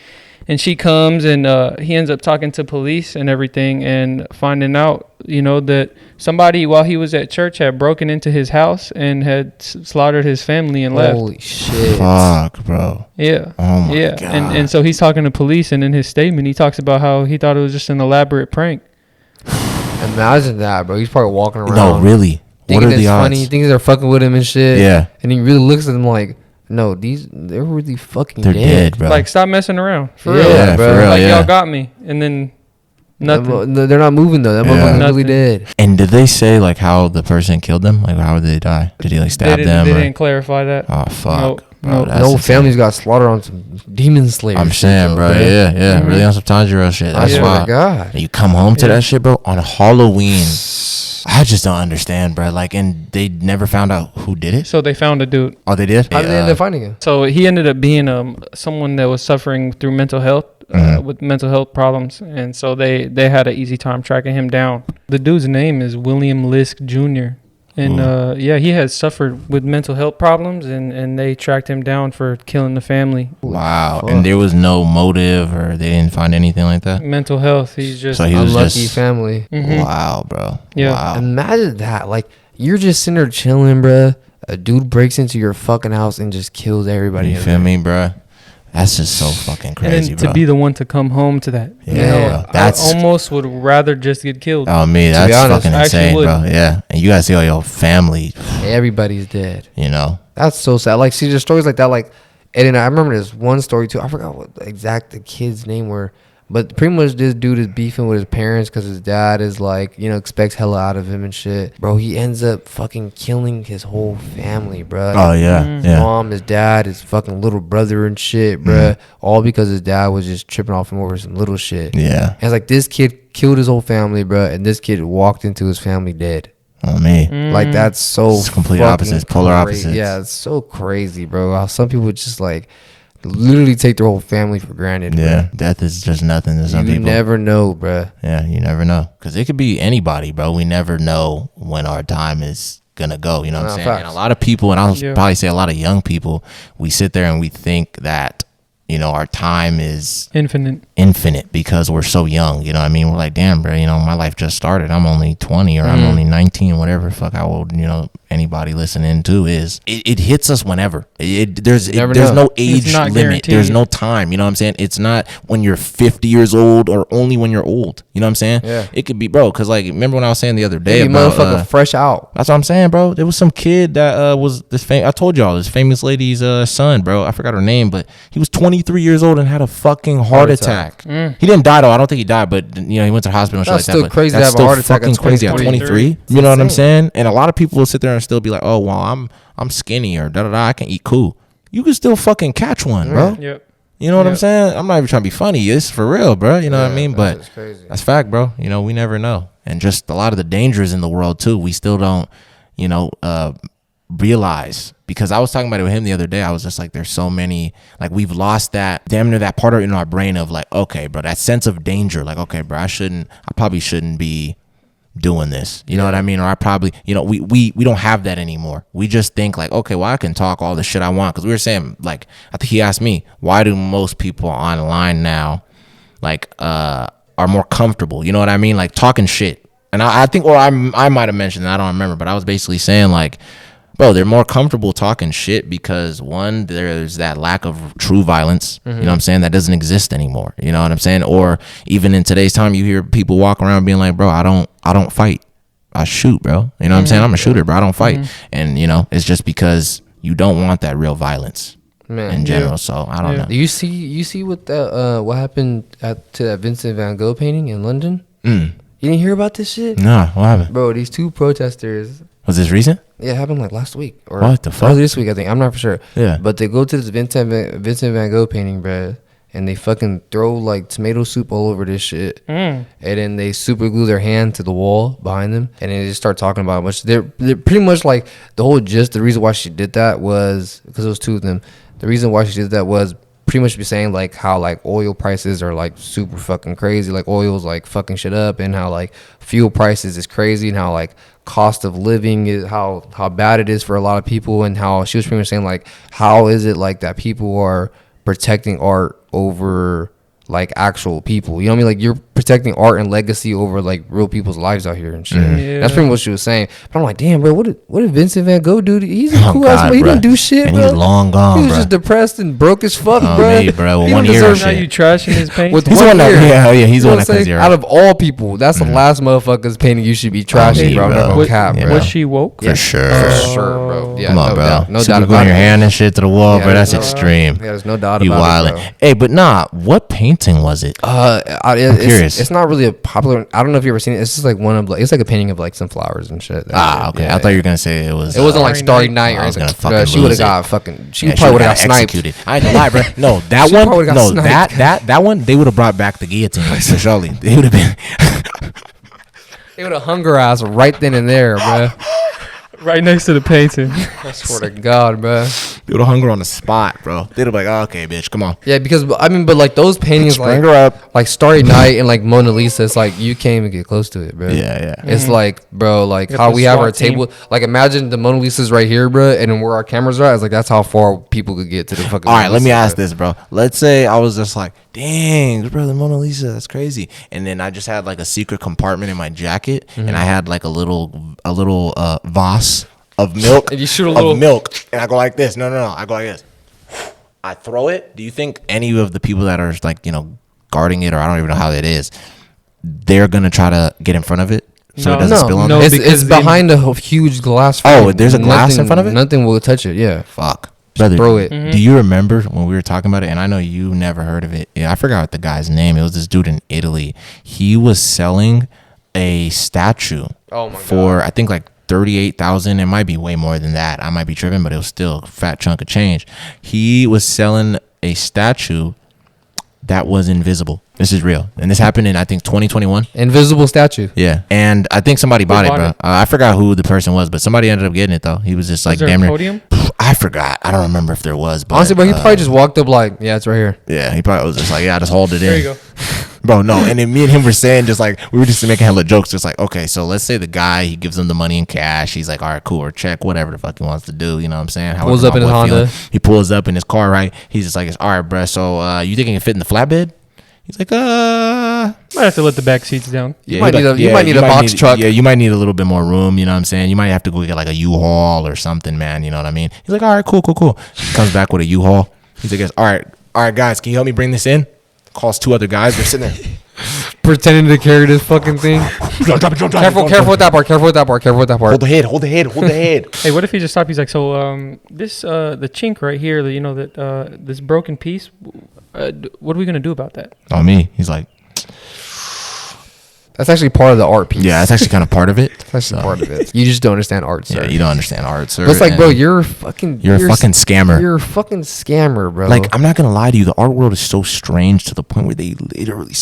and she comes, and he ends up talking to police and everything, and finding out, that somebody while he was at church had broken into his house and had slaughtered his family and left. Holy shit. Fuck, bro. Yeah. Oh my Yeah. God. And so he's talking to police, and in his statement, he talks about how he thought it was just an elaborate prank. Imagine that, bro. He's probably walking around. No, really. What Thinking are it's the odds? funny. Thinking they're fucking with him and shit. Yeah. And he really looks at them like, no, they're really fucking They're dead. dead, bro. Like, stop messing around. For Yeah, real. yeah, bro. for real, Like, yeah. y'all got me. And then nothing. They're not moving though. That Yeah. motherfucker's really Nothing. dead. And did they say like how the person killed them? Like how did they die? Did he like They stab them? they or- didn't clarify that. Oh fuck. Nope. Bro, Nope. that's No insane. families got slaughtered on some demon slayer. I'm shit, saying, though, bro. Yeah. Mhm. Really on some Tanjiro shit. I That's swear to why. God. You come home to Yeah. that shit, bro, on Halloween. I just don't understand, bro. Like, and they never found out who did it. So they found a dude. Oh, they did. How did they end up finding him? So he ended up being someone that was suffering through mental health, Mhm. with mental health problems, and so they had an easy time tracking him down. The dude's name is William Lisk Jr. And he has suffered with mental health problems, and they tracked him down for killing the family. Wow. Fuck. And there was no motive, or they didn't find anything like that. Mental health. He's just So he was Unlucky just family. Mhm. wow, bro. Yeah. Wow. Imagine that. Like, you're just sitting there chilling, bruh. A dude breaks into your fucking house and just kills everybody. You in feel there. me, bro? That's just so fucking crazy, and then bro. to be the one to come home to that. Yeah, bro. I That's almost would rather just get killed. oh me. be That's honest, fucking I actually insane, would. bro. Yeah. And you guys see all your family, Everybody's dead. you know. That's so sad. Like, see, there's stories like that. Like, and then I remember this one story too. I forgot what the kid's name were, but pretty much this dude is beefing with his parents because his dad is like, expects hella out of him and shit. Bro, he ends up fucking killing his whole family, bro. Oh yeah, Mhm. yeah. Mom, his dad, his fucking little brother and shit, bruh. All because his dad was just tripping off him over some little shit. Yeah. And it's like this kid killed his whole family, bruh, and this kid walked into his family dead. Oh me. Like, Mhm. that's so It's complete fucking opposites, polar opposites. Yeah, it's so crazy, bro. How some people just like literally take their whole family for granted. Yeah. Bruh. Death is just nothing to some You people. never know, bruh. Yeah, you never know. Because it could be anybody, bro. We never know when our time is going to go. You know what I'm Nah, saying? facts. And a lot of people, and I'll Yeah. probably say a lot of young people, we sit there and we think that, you know, our time is infinite because we're so young. You know what I mean? We're like, damn, bro, you know, my life just started. I'm only 20 or I'm only 19, whatever the fuck how old, you know, anybody listening to is. It hits us whenever. There's no age limit. Guaranteed. There's no time. You know what I'm saying? It's not when you're 50 years old or only when you're old. You know what I'm saying? Yeah. It could be, bro, because like, remember when I was saying the other day about about fresh out. That's what I'm saying, bro. There was some kid that was this I told y'all, this famous lady's son, bro. I forgot her name, but he was 23 years old and had a fucking heart attack. He didn't die though. I don't think he died, but you know, he went to the hospital and shit like that. Still crazy to have a heart attack at 23. At 23. You know what I'm saying? And a lot of people will sit there and still be like, oh, well, I'm skinny or da da da. I can eat cool. You can still fucking catch one, bro. Yep. You know what I'm saying? I'm not even trying to be funny. It's for real, bro. You know what I mean? But that's fact, bro. You know, we never know. And just a lot of the dangers in the world too, we still don't, you know, realize. Because I was talking about it with him the other day. I was just like, there's so many, like, we've lost that damn near that part in our brain of like, okay, bro, that sense of danger. Like, okay, bro, I probably shouldn't be doing this. You know what I mean? Or I probably, you know, we don't have that anymore. We just think like, okay, well, I can talk all the shit I want. Because we were saying, like, I think he asked me, why do most people online now, like, are more comfortable? You know what I mean? Like, talking shit. And I think, or I might have mentioned that, I don't remember, but I was basically saying like, bro, they're more comfortable talking shit because one, there's that lack of true violence. You know what I'm saying? That doesn't exist anymore. You know what I'm saying? Or even in today's time, you hear people walk around being like, bro, I don't fight. I shoot, bro. You know what I'm saying? I'm a shooter, bro. I don't fight. And you know, it's just because you don't want that real violence in general. So I don't know. You see what what happened to that Vincent van Gogh painting in London? You didn't hear about this shit? Nah, what happened? Bro, these two protesters. Was this recent? Yeah, it happened like last week. Or what the fuck? This week, I think. I'm not for sure. Yeah. But they go to this Vincent van Gogh painting, bro, and they fucking throw like tomato soup all over this shit. And then they super glue their hand to the wall behind them. And then they just start talking about much. They're pretty much like the whole gist. The reason why she did that was because it was two of them. The reason why she did that was pretty much be saying like how like oil prices are like super fucking crazy, like oil's like fucking shit up, and how like fuel prices is crazy, and how like cost of living is how bad it is for a lot of people, and how she was pretty much saying like how is it like that people are protecting art over like actual people, you know what I mean? Like you're protecting art and legacy over like real people's lives out here and shit. That's pretty much what she was saying. But I'm like, damn, bro, what did Vincent van Gogh do? He's a cool ass, he didn't do shit, and bro. He's long gone, he was bro. just depressed and broke as fuck, bro. Maybe, bro. Well, one year. Now you trashing his painting. With he's one one that, year. he's one that cuts your out of all people, that's the last motherfucker's painting you should be trashing, bro. I'm not gonna cap, bro. Was she woke? For sure. For sure, bro. Yeah, come on, no bro. doubt. No so doubt you about your it. hand and shit to the wall, bro. That's extreme. Yeah, there's no doubt you about wildin'. it, bro. Hey, but nah, what painting was it? I'm curious. It's not really a popular. I don't know if you ever seen it. It's just like one of like it's like a painting of like some flowers and shit. Okay. I thought you were gonna say it was. It wasn't like Starry Night or anything. She would have got fucking. She probably would have got sniped. I ain't gonna lie, bro. No, that one. No, that one. They would have brought back the guillotine. For surely, they would have been. They would have hung her ass right then and there, bro. Right next to the painting. I swear to God, bro. They would have hung her on the spot, bro. They'd have been like, oh, okay, bitch, come on. Yeah, because I mean, but like those paintings, bring her up. Like Starry Night and like Mona Lisa, it's like you can't even get close to it, bro. Yeah. It's like, bro, like how we have our table. Like imagine the Mona Lisa's right here, bro, and then where our cameras are. It's like that's how far people could get to the fucking. All right, let me ask this, bro. Let's say I was just like, dang, bro, the Mona Lisa, that's crazy. And then I just had like a secret compartment in my jacket, and I had like a little vase of milk. And you shoot a little milk, and I go like this. No, I go like this. I throw it. Do you think any of the people that are like, you know, guarding it, or I don't even know how that is, they're gonna try to get in front of it so it doesn't spill on them? It's behind a huge glass frame. Oh, there's a glass in front of it? Nothing will touch it. Yeah. Fuck. Brother, throw it. Do you remember when we were talking about it? And I know you never heard of it. Yeah, I forgot the guy's name. It was this dude in Italy. He was selling a statue for, I think, like 38,000. It might be way more than that. I might be tripping, but it was still a fat chunk of change. He was selling a statue that was invisible. This is real, and this happened in, I think, 2021. Invisible statue. Yeah, and I think somebody bought it, bro. I forgot who the person was, but somebody ended up getting it though. He was just like, damn near. Podium? I forgot. I don't remember if there was, but honestly, bro, he probably just walked up like, yeah, it's right here. Yeah, he probably was just like, yeah, I just hold it in. There you go. Bro, no. And then me and him were saying just like, we were just making hella jokes. Just like, okay, so let's say the guy, he gives him the money in cash. He's like, all right, cool, or check, whatever the fuck he wants to do. You know what I'm saying? Pulls up in his Honda. He pulls up in his car, right? He's just like, all right, bruh, so you think it can fit in the flatbed? He's like, might have to let the back seats down. Yeah, you might need a box truck. Yeah, you might need a little bit more room. You know what I'm saying? You might have to go get like a U-Haul or something, man. You know what I mean? He's like, all right, cool. He comes back with a U-Haul. He's like, all right, guys, can you help me bring this in? Calls 2 other guys. They're sitting there. Pretending to carry this fucking thing. Drop it. Careful with that part. Hold the head. Hey, what if he just stopped? He's like, so this the chink right here, that this broken piece. What are we gonna do about that? On me. He's like, that's actually part of the art piece. Yeah, that's actually kind of part of it. That's actually part of it. You just don't understand art, sir. Yeah, you don't understand art, sir. But it's like, bro, you're a fucking scammer. You're a fucking scammer, bro. Like, I'm not gonna lie to you. The art world is so strange to the point where they literally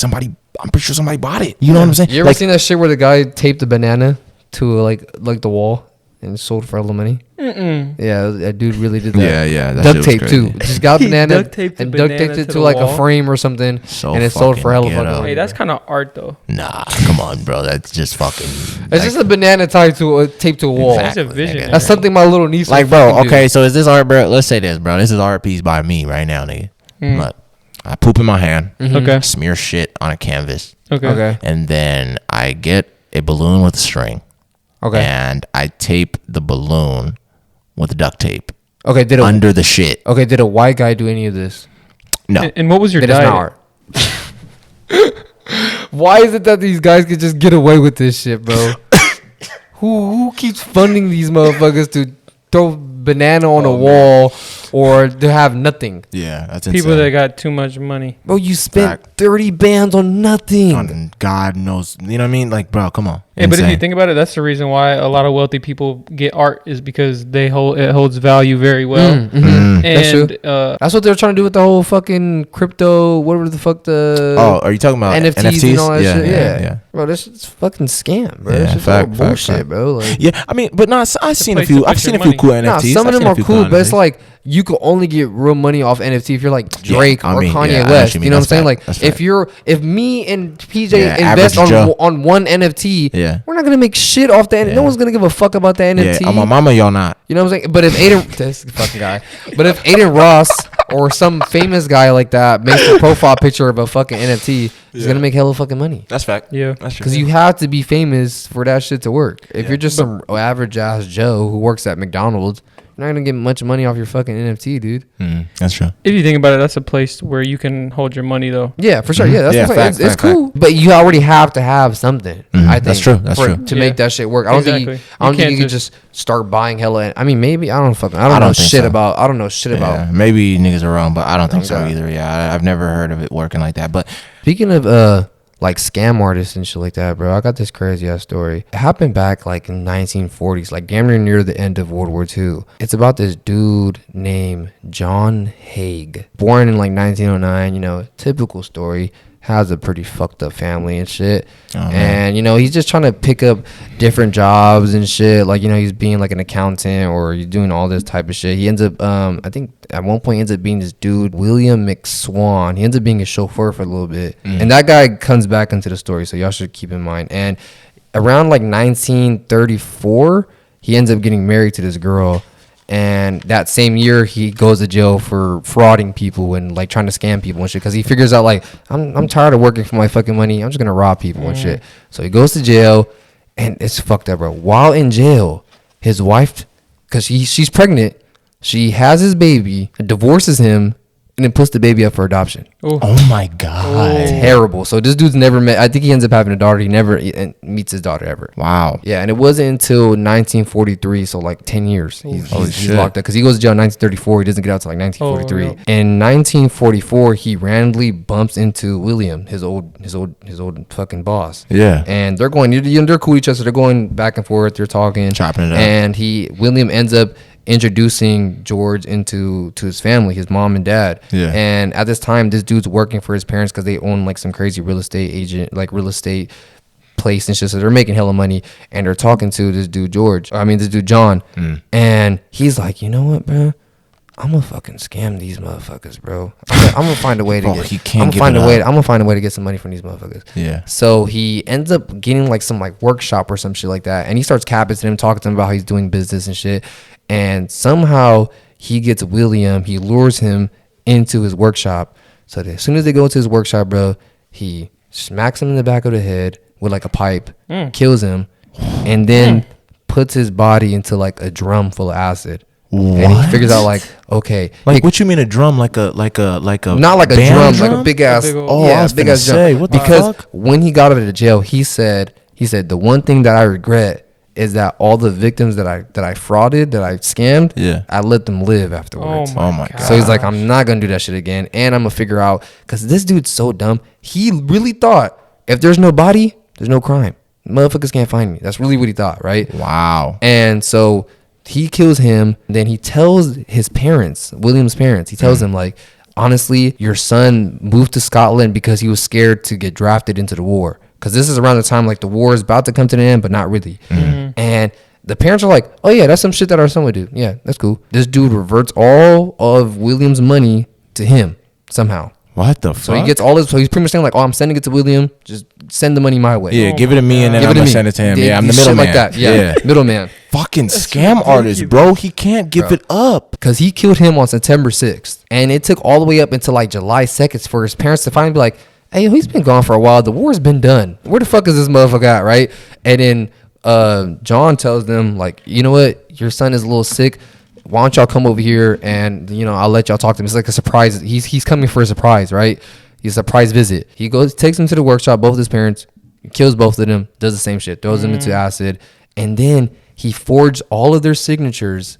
I'm pretty sure somebody bought it. You know what I'm saying? You ever seen that shit where the guy taped a banana to like the wall and sold for a little money? Yeah, that dude really did that. Yeah. Duct tape too. Just got banana duct taped and duct taped it to like a frame or something, and it sold for hella fucking money. Hey, that's kind of art though. Nah, come on, bro. That's just fucking. It's just a banana taped to a wall. That's a vision. That's something my little niece. Like, bro. Okay, so is this art, bro? Let's say this, bro. This is art piece by me right now, nigga. Look, I poop in my hand. Okay. Smear shit on a canvas. Okay. And then I get a balloon with a string. Okay. And I tape the balloon with duct tape. Okay. Under the shit. Okay. Did a white guy do any of this? No. And what was your diet? Not art. Why is it that these guys could just get away with this shit, bro? Who keeps funding these motherfuckers to throw banana on a wall or to have nothing? Yeah, that's insane. People that got too much money. Bro, you spent 30 bands on nothing. God knows. You know what I mean? Like, bro, come on. Yeah, but if you think about it, that's the reason why a lot of wealthy people get art is because it holds value very well. And that's true. That's what they're trying to do with the whole fucking crypto, whatever the fuck are you talking about NFTs and all that shit? Yeah. Bro, this is fucking scam, bro. Yeah, This is all bullshit, bro. Like, yeah, I mean, but no, I've seen a few cool NFTs. Nah, some of them are cool, but it's like you could only get real money off NFT if you're like Drake or Kanye West. You know what I'm saying? Like, if me and PJ invest on one NFT, we're not gonna make shit off that. No one's gonna give a fuck about that NFT. On my mama, y'all not. You know what I'm saying? But if this fucking guy, but if Aiden Ross or some famous guy like that makes a profile picture of a fucking NFT, he's gonna make hella fucking money. That's fact. Yeah, that's true. Because you have to be famous for that shit to work. If you're just some average ass Joe who works at McDonald's, you're not gonna get much money off your fucking NFT, dude. That's true. If you think about it, that's a place where you can hold your money, though. Yeah, for sure. Yeah, that's what I'm saying. It's cool, but you already have to have something. I think that's true. That's true. To make that shit work. I don't think you can just start buying hella. I mean, maybe I don't know shit about. Maybe niggas are wrong, but I don't think so either. Yeah, I've never heard of it working like that. But speaking of like scam artists and shit like that, bro, I got this crazy ass story. It happened back like in 1940s, like damn near the end of World War II. It's about this dude named John Haigh, born in like 1909. You know, typical story. Has a pretty fucked up family and shit. And you know, he's just trying to pick up different jobs and shit. Like, you know, he's being like an accountant or he's doing all this type of shit. He ends up I think at one point ends up being this dude William McSwan. He ends up being a chauffeur for a little bit. And that guy comes back into the story, so y'all should keep in mind. And around like 1934, he ends up getting married to this girl. And that same year, he goes to jail for frauding people and like trying to scam people and shit. Because he figures out like, I'm tired of working for my fucking money. I'm just gonna rob people and shit. So he goes to jail, and it's fucked up, bro. While in jail, his wife, because she's pregnant, she has his baby, divorces him, and then puts the baby up for adoption. Oh my God. Terrible. So this dude's never met. I think he ends up having a daughter. He never meets his daughter ever. Wow. Yeah, and it wasn't until 1943, so like 10 years. He's locked up because he goes to jail in 1934. He doesn't get out till like 1943. In 1944, he randomly bumps into William, his old fucking boss. Yeah. And they're going. They're cool with each other. So they're going back and forth. They're talking, chopping it up. And William ends up introducing George to his family, his mom and dad. Yeah. And at this time, this dude's working for his parents because they own like some crazy real estate place and shit. So they're making hella money, and they're talking to this dude John. And he's like, you know what, bro? I'm gonna fucking scam these motherfuckers, bro. I'm gonna find a way to Bro, get. he can't I'm give gonna it find a way. up. I'm gonna find a way to get some money from these motherfuckers. Yeah. So he ends up getting like some like workshop or some shit like that, and he starts capping to him, talking to him about how he's doing business and shit. And somehow he gets William. He lures him into his workshop. So that as soon as they go into his workshop, bro, he smacks him in the back of the head with like a pipe, kills him, and then puts his body into like a drum full of acid. What? And he figures out like, okay, Like, what you mean a drum? Like a not like a band drum, like a big ass. A big old- Oh, I was big finna ass say, drum. what the Because fuck? when he got out of the jail, he said the one thing that I regret is that all the victims that I frauded, that I scammed, Yeah. I let them live afterwards. Oh my God. So he's like, I'm not gonna do that shit again, and I'm gonna figure out, because this dude's so dumb. He really thought if there's no body, there's no crime. Motherfuckers can't find me. That's really what he thought, right? Wow. And so he kills him. Then he tells his parents, William's parents, he tells them like, honestly, your son moved to Scotland because he was scared to get drafted into the war. Because this is around the time like the war is about to come to the end, but not really. And the parents are like, oh yeah, that's some shit that our son would do. Yeah, that's cool. This dude reverts all of William's money to him somehow. What the fuck? So he gets all his. So he's pretty much saying like, oh, I'm sending it to William. Just send the money my way. Yeah, give it to me and then Give I'm it to gonna me. send it to him. Yeah, Yeah, I'm the shit middleman. like that. Yeah, middleman. Fucking scam artist, bro. He can't give it up. Because he killed him on September 6th. And it took all the way up until like July 2nd for his parents to finally be like, hey, he's been gone for a while. The war's been done. Where the fuck is this motherfucker at, right? And then John tells them, like, you know what? Your son is a little sick. Why don't y'all come over here and, you know, I'll let y'all talk to him. It's like a surprise. He's coming for a surprise, right? He's a surprise visit. He goes, takes him to the workshop, both his parents, kills both of them, does the same shit, throws them into acid. And then he forged all of their signatures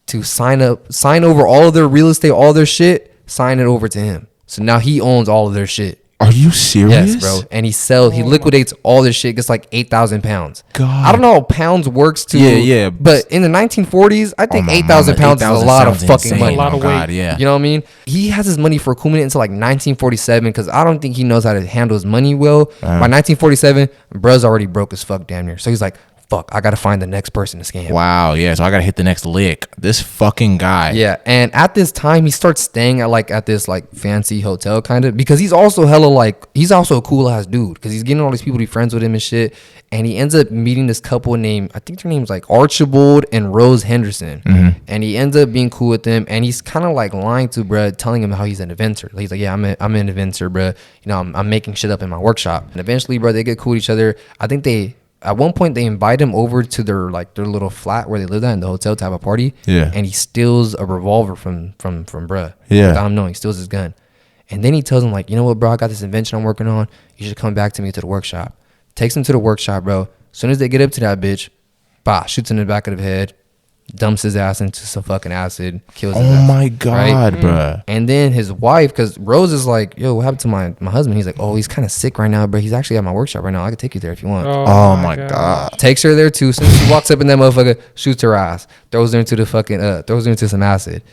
to sign over all of their real estate, all their shit, sign it over to him. So now he owns all of their shit. Are you serious? Yes, bro. And he liquidates all this shit, gets like 8,000 pounds. God. I don't know how pounds works to. Yeah. But in the 1940s, I think my 8,000 mama, pounds is a 8,000 lot of sounds fucking insane. money. A lot of Oh, God, weight. yeah. You know what I mean? He has his money for accumulating until like 1947 because I don't think he knows how to handle his money well. By 1947, bruh's already broke as fuck damn near. So he's like, fuck, I got to find the next person to scam. Wow, yeah. So I gotta hit the next lick. This fucking guy. Yeah, and at this time he starts staying at this like fancy hotel kind of, because he's also hella like, he's also a cool ass dude because he's getting all these people to be friends with him and shit. And he ends up meeting this couple named, I think their name's like Archibald and Rose Henderson. And he ends up being cool with them, and he's kind of like lying to bruh, telling him how he's an inventor. He's like, yeah, I'm an inventor, bruh. You know, I'm making shit up in my workshop. And eventually, bruh, they get cool with each other. I think at one point they invite him over to their little flat where they lived at in the hotel to have a party. Yeah. And he steals a revolver from bruh. Yeah. Without him knowing, he steals his gun. And then he tells him like, you know what, bro, I got this invention I'm working on. You should come back to me to the workshop. Takes him to the workshop, bro. As soon as they get up to that bitch, shoots him in the back of the head, dumps his ass into some fucking acid, kills his Oh ass, my God, bruh. And then his wife, because Rose is like, yo, what happened to my husband? He's like, oh, he's kind of sick right now, bro. He's actually at my workshop right now. I could take you there if you want. Oh my God. Takes her there too. As soon as she walks up in that motherfucker, shoots her ass, throws her into some acid,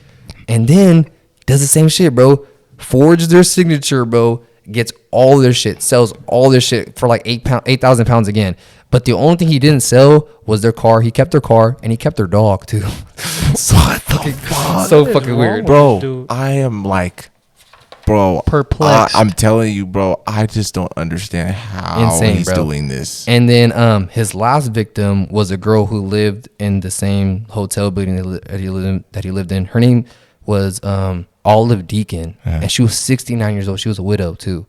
and then does the same shit, bro. Forges their signature, bro. Gets all their shit, sells all their shit for like 8,000 pounds again. But the only thing he didn't sell was their car. He kept their car and he kept their dog too. What the fuck? So What is fucking wrong weird, with Bro, dude? I am like, bro, Perplexed. I'm telling you, bro, I just don't understand how Insane, he's bro. doing this. And then his last victim was a girl who lived in the same hotel building that he lived in. Her name was Olive Deacon, and she was 69 years old. She was a widow too.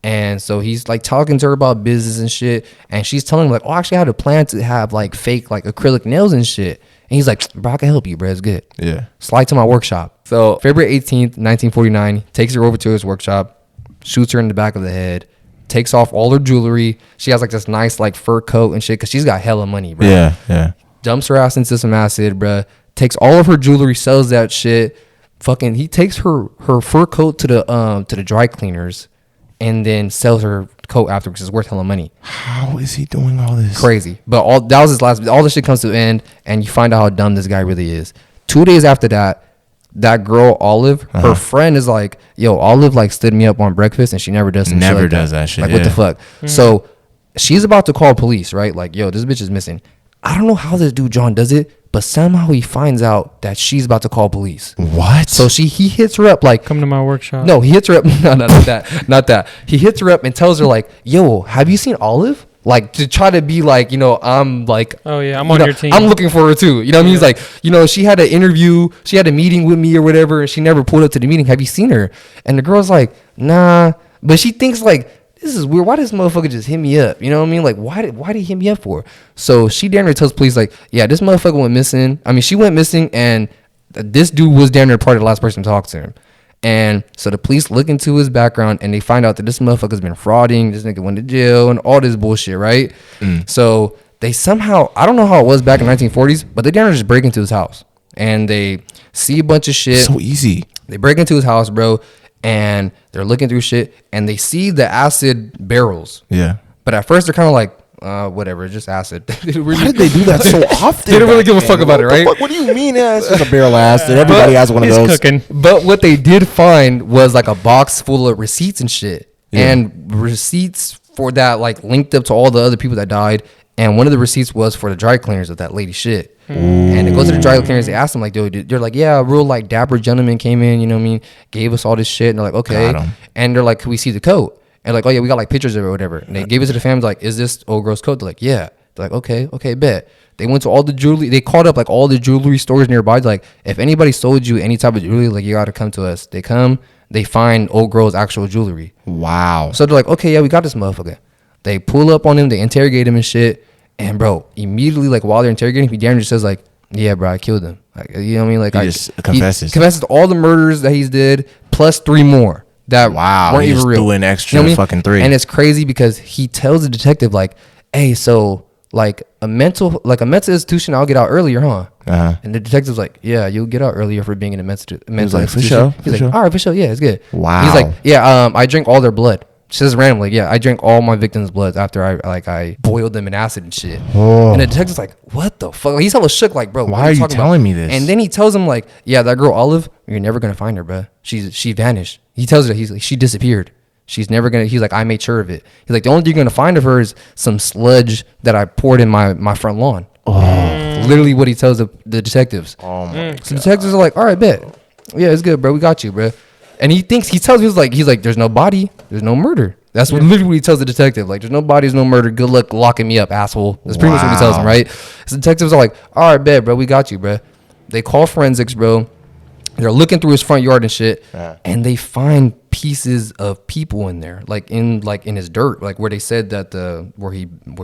And so he's like talking to her about business and shit, and she's telling him like, oh, actually I had a plan to have like fake like acrylic nails and shit. And he's like, bro, I can help you, bro. It's good. Yeah. Slide to my workshop. So February 18th, 1949, takes her over to his workshop, shoots her in the back of the head, takes off all her jewelry. She has like this nice like fur coat and shit because she's got hella money, bro. Yeah. Dumps her ass into some acid, bro. Takes all of her jewelry, sells that shit. Fucking, he takes her fur coat to the dry cleaners, and then sells her coat afterwards. It's worth hella money. How is he doing all this? Crazy. But all the shit comes to an end, and you find out how dumb this guy really is. 2 days after that girl Olive, her friend is like, yo, Olive like stood me up on breakfast, and she never does some shit Never like does that shit, Like, what the yeah. fuck? So she's about to call police, right? Like, yo, this bitch is missing. I don't know how this dude John does it, But somehow he finds out that she's about to call police. What? So he hits her up like, come to my workshop. No, he hits her up. No, not that. He hits her up and tells her like, yo, have you seen Olive? Like, to try to be like, I'm like, oh yeah, I'm on your team. I'm looking for her too. You know what I mean? He's like, she had an interview, she had a meeting with me or whatever, and she never pulled up to the meeting. Have you seen her? And the girl's like, nah. But she thinks like, this is weird. Why does this motherfucker just hit me up? You know what I mean? Like, why did he hit me up for? So she damn near tells police like, yeah, this motherfucker went missing. I mean, she went missing, and this dude was damn near probably the last person to talk to him. And so the police look into his background, and they find out that this motherfucker's been frauding. This nigga went to jail and all this bullshit, right? So they somehow, I don't know how it was back in the 1940s, but they damn near just break into his house, and they see a bunch of shit. So easy. They break into his house, bro. And they're looking through shit, and they see the acid barrels. Yeah. But at first, they're kind of like, whatever, just acid. Why did they do that so often? They didn't really give a fuck about it, right? What do you mean? It's just a barrel acid. Everybody has one of those. Cooking. But what they did find was like a box full of receipts and shit. Yeah. And receipts for that, like, linked up to all the other people that died. And one of the receipts was for the dry cleaners of that lady shit. Ooh. And they go to the dry cleaners. They ask them like, dude, they're like, yeah, a real like dapper gentleman came in, you know what I mean? Gave us all this shit. And they're like, okay. And they're like, can we see the coat? And like, oh yeah, we got like pictures of it or whatever. And they gave it to the family like, is this old girl's coat? They're like, yeah. They're like, okay, bet. They went to all the jewelry. They called up like all the jewelry stores nearby. They're like, if anybody sold you any type of jewelry, like you got to come to us. They come, they find old girl's actual jewelry. Wow. So they're like, okay, yeah, we got this motherfucker. They pull up on him. They interrogate him and shit. And bro, immediately like while they're interrogating him, he damn near says like, yeah, bro, I killed him. Like, you know what I mean? Like, he just confesses. He confesses to all the murders that he's did, plus 3 more that weren't even real. Doing extra, you know fucking 3. And it's crazy because he tells the detective like, hey, so like a mental institution, I'll get out earlier, huh? And the detective's like, yeah, you'll get out earlier for being in a mental institution. For sure. He's like, all right, for sure, yeah, it's good. Wow. He's like, yeah, I drink all their blood. She says randomly, yeah, I drank all my victims' blood after I boiled them in acid and shit. Oh. And the detective's like, what the fuck? He's hella shook, like, bro, why are you telling me this? And then he tells him, like, yeah, that girl Olive, you're never gonna find her, bro. She vanished. He tells her, he's like, she disappeared. She's never gonna. He's like, I made sure of it. He's like, the only thing you're gonna find of her is some sludge that I poured in my front lawn. Oh. Literally what he tells the detectives. Oh my God. So the detectives are like, all right, bet. Yeah, it's good, bro. We got you, bro. And he tells me, he's like, there's no body, there's no murder. That's what literally he tells the detective. Like, there's no body, there's no murder. Good luck locking me up, asshole. That's pretty much what he tells him, right? So the detectives are like, all right, bet, bro, we got you, bro. They call forensics, bro. They're looking through his front yard and shit, and they find pieces of people in there, like in his dirt, like where they said that where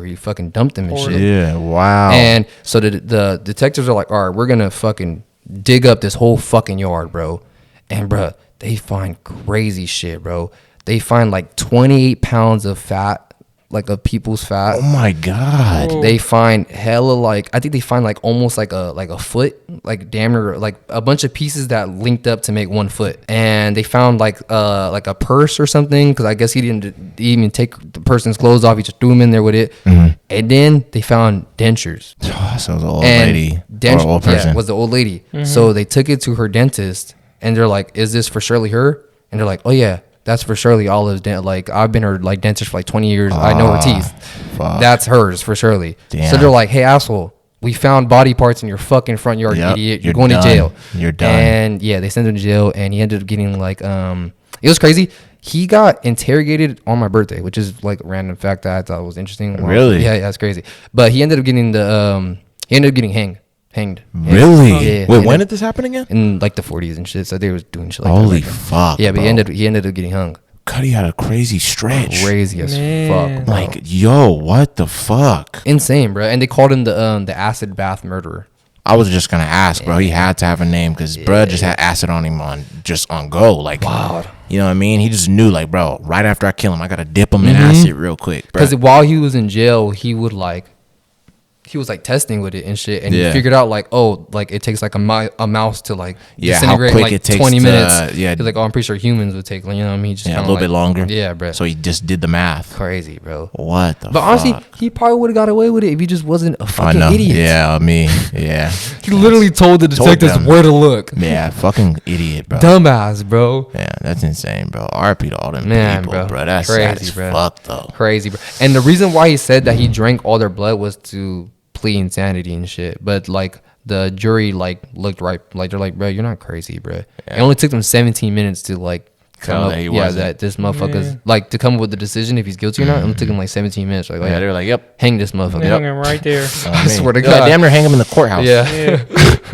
he fucking dumped them and shit. Yeah, wow. And so the detectives are like, all right, we're gonna fucking dig up this whole fucking yard, bro. And bro, they find crazy shit, bro. They find like 28 pounds of fat, like of people's fat. Oh my God. They find hella like, I think they find like almost like a foot, like damn near like a bunch of pieces that linked up to make 1 foot. And they found like a purse or something, because I guess he didn't even take the person's clothes off. He just threw them in there with it. Mm-hmm. And then they found dentures. So it was the old lady or old person. Yeah, it was the old lady. Mm-hmm. So they took it to her dentist, and they're like, is this for surely her? And they're like, oh yeah, that's for surely Olive's like, I've been her like dentist for like 20 years. I know her teeth. Fuck. That's hers for surely. Damn. So they're like, hey, asshole, we found body parts in your fucking front yard, idiot. You're going to jail. You're done. And yeah, they sent him to jail, and he ended up getting like, it was crazy. He got interrogated on my birthday, which is like a random fact that I thought was interesting. Really? Yeah, that's crazy. But he ended up getting hanged. Really? Yeah. Wait, when did this happen again? In like the 40s and shit. So they was doing shit like holy that. Holy fuck. Yeah, but he ended up getting hung. Cuddy had a crazy stretch. Crazy as fuck, bro. Like, yo, what the fuck? Insane, bro. And they called him the acid bath murderer. I was just gonna ask, bro. He had to have a name because bro just had acid on him on go. Like, wow. You know what I mean? He just knew, like, bro, right after I kill him, I gotta dip him in acid real quick. Because while he was in jail, he was like testing with it and shit, and he figured out like, oh, like it takes like a mouse to like disintegrate in like 20 minutes. He's like, oh, I'm pretty sure humans would take, like, you know what I mean? Just a little bit longer. Yeah, bro. So he just did the math. Crazy, bro. What the? But honestly, he probably would have got away with it if he just wasn't a fucking idiot. Yeah, me. Yeah. He literally told the detectives where to look. Yeah, fucking idiot, bro. Dumbass, bro. Yeah, that's insane, bro. RP to all them people, bro. That's crazy, sad as fuck, though. Crazy, bro. And the reason why he said that he drank all their blood was to plea insanity and shit. But like the jury like looked right, like they're like, bro, you're not crazy, bro. It only took them 17 minutes to like come up, that this motherfucker's like to come up with the decision if he's guilty or not. It only took him like 17 minutes. Like, they were like, yep, hang this motherfucker. Hang him right there. I swear to Like, God, damn near hang him in the courthouse. yeah.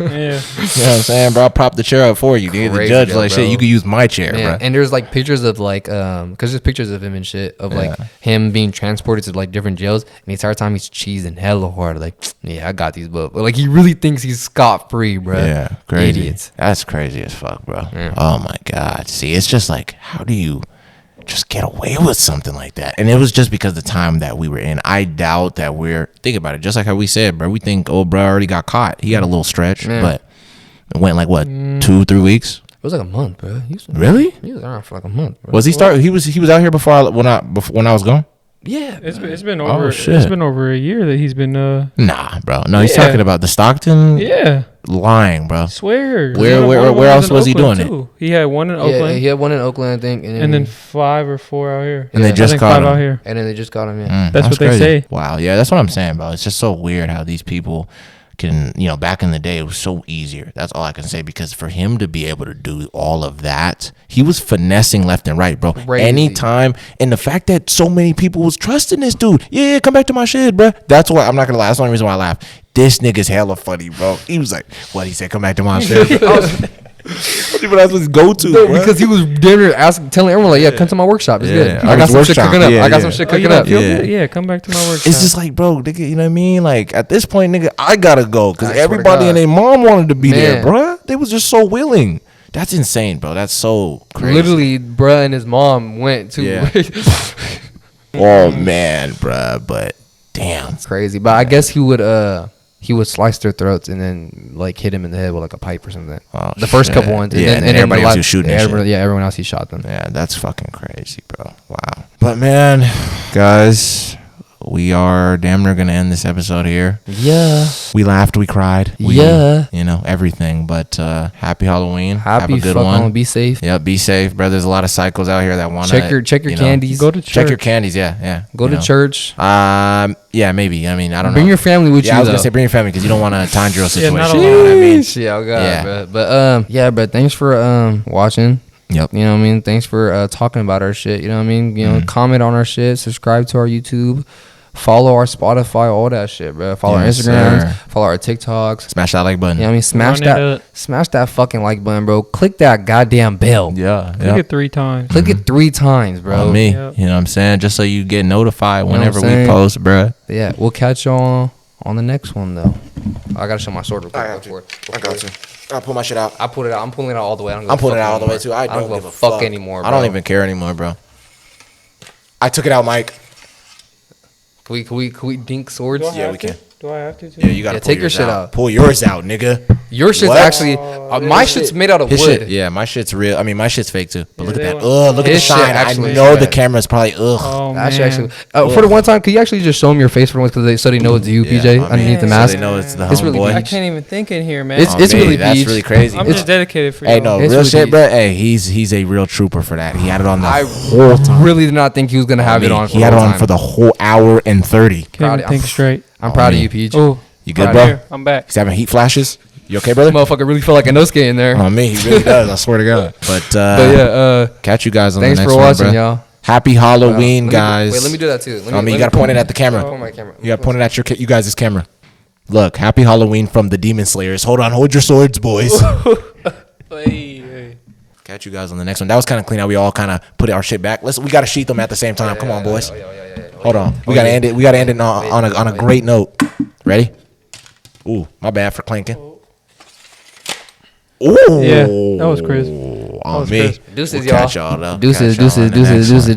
Yeah. You know what I'm saying, bro? I'll prop the chair up for you, dude. The Crazy, judge though, like, bro. shit, you could use my chair, Man, bro. and there's like pictures of like because there's pictures of him and shit of like him being transported to like different jails, and the entire time he's cheesing hella hard, like, yeah, I got these, but like he really thinks he's scot free, bro. Yeah, crazy. Idiots. That's crazy as fuck, bro. Yeah. Oh my God. See, it's just like, how do you just get away with something like that? And it was just because the time that we were in. I doubt that think about it, just like how we said, bro. We think, oh, bro, already got caught. He had a little stretch, but it went like what, 2-3 weeks? It was like a month, bro. Really? He was around for like a month, bro. Was he start? He was out here before when I was gone. Yeah, It's been over. shit. It's been over a year that he's been. Nah, bro. No, he's Yeah. talking about the Stockton. Yeah, Lying, bro. swear. Where else was he doing it? He had one in Oakland, he had one in Oakland, I think, and then 5 or 4 out here. And they Yeah. just I think caught 5 him. out here. and then they just got him. Yeah, That's what they say. Wow, yeah, that's what I'm saying, bro. It's just so weird how these people can, back in the day, it was so easier. That's all I can say, because for him to be able to do all of that, he was finessing left and right, bro. Crazy. Anytime, and the fact that so many people was trusting this dude. Yeah, come back to my shit, bro. That's why I'm not gonna lie. That's the only reason why I laugh. This nigga's hella funny, bro. He was like, what? He said, come back to my shit. Bro. But that's what his go-to, no, bro. because he was damn near telling everyone like, yeah, come to my workshop. It's Yeah. good. I got some shit Workshop. cooking up. Yeah, I got yeah. some shit Oh, you cooking don't up. feel Yeah. good? Yeah, come back to my work. It's just like, bro, nigga, you know what I mean? Like, at this point, nigga, I gotta go, because I swear to everybody God. and their mom wanted to be there, Man. bro. They was just so willing. That's insane, bro. That's so crazy. Literally, bruh and his mom went to. Yeah. Oh man, bro. But damn. Crazy, but I guess he would slice their throats and then like hit him in the head with like a pipe or something. Oh, The first shit. couple ones, Yeah, and then everybody the else last- was shooting and everyone, shit. yeah, everyone else he shot them. Yeah, that's fucking crazy, bro. Wow. But man, guys, we are damn near gonna end this episode here. Yeah, We laughed, we cried. Yeah. Everything. But happy Halloween. Have happy a good fuck one. on, be safe. Yeah, be safe, bro. There's a lot of psychos out here that want to Check your candies. Go to church. Check your candies. Yeah. Go to church. Yeah, maybe. I mean, I don't know. Bring your family with you. I was gonna though. say bring your family, because you don't want a Tanjiro situation. not You know what I mean? Yeah, oh God, Yeah. bro. But yeah, but thanks for watching. Yep. You know what I mean? Thanks for talking about our shit. You know what I mean? You know, comment on our shit, subscribe to our YouTube, follow our Spotify, all that shit, bro. Follow our Yes, Instagrams, sir. follow our TikToks. Smash that like button. You know what I mean? Run it Smash up. that fucking like button, bro. Click that goddamn bell. Yeah. Click it 3 times. Click it 3 times, bro. On me. Yep. You know what I'm saying? Just so you get notified know what I'm whenever we saying? post, bruh. Yeah, we'll catch y'all on the next one though. I gotta show my sword real quick. Before. I'll pull my shit out. I put it out. I'm pulling it out all the way. I'm pulling it out all the way too. I don't give a fuck anymore. I don't bro. even care anymore, bro. I took it out, Mike. Can we dink swords? Yeah, we can. Do I have to? Yeah, you gotta Yeah, pull take your yours shit out. Pull yours out, nigga. Your shit's What? actually my shit's made out of His wood. shit, yeah, my shit's real. I mean, my shit's fake too. But look at they that. want- Look at the His shit shine. I actually know is the red. camera's probably Oh man. Actually, for the one time, could you actually just show them your face for once, so they know it's you, PJ, underneath the Man. mask? So they know it's the It's really homeboy. big. I can't even think in here, man. It's Oh, really that's beach. really crazy. I'm just dedicated for you. Hey, no, It's real really shit, beach. bro. Hey, he's a real trooper for that. He had it on the I whole time. really did not think he was gonna have it on. He had it on for the whole hour and 30. Can't proud even of- think straight. I'm proud of me. you, Peach. Oh, You good, right bro? here. I'm back. He's having heat flashes. You okay, brother? Motherfucker really feel like a Inosuke in there. On me, he really does. I swear to God. But But yeah, catch you guys on thanks the next for one, watching, bro. y'all. Happy Halloween, Wait, guys. let me do that too. You gotta point it at the camera. Point my camera. You gotta point it at you guys' camera. Look, happy Halloween from the Demon Slayers. Hold your swords, boys. Catch you guys on the next one. That was kind of clean. How we all kind of put our shit back. We gotta sheath them at the same time. Come on, boys. Hold on. We gotta end it. We gotta end it on a great note. Ready? Ooh, my bad for clanking. Ooh. Yeah, that was crisp. On was me. crisp. Deuces, We'll catch y'all though. Deuces, Catch y'all on deuces, the next deuces, one. deuces, deuces.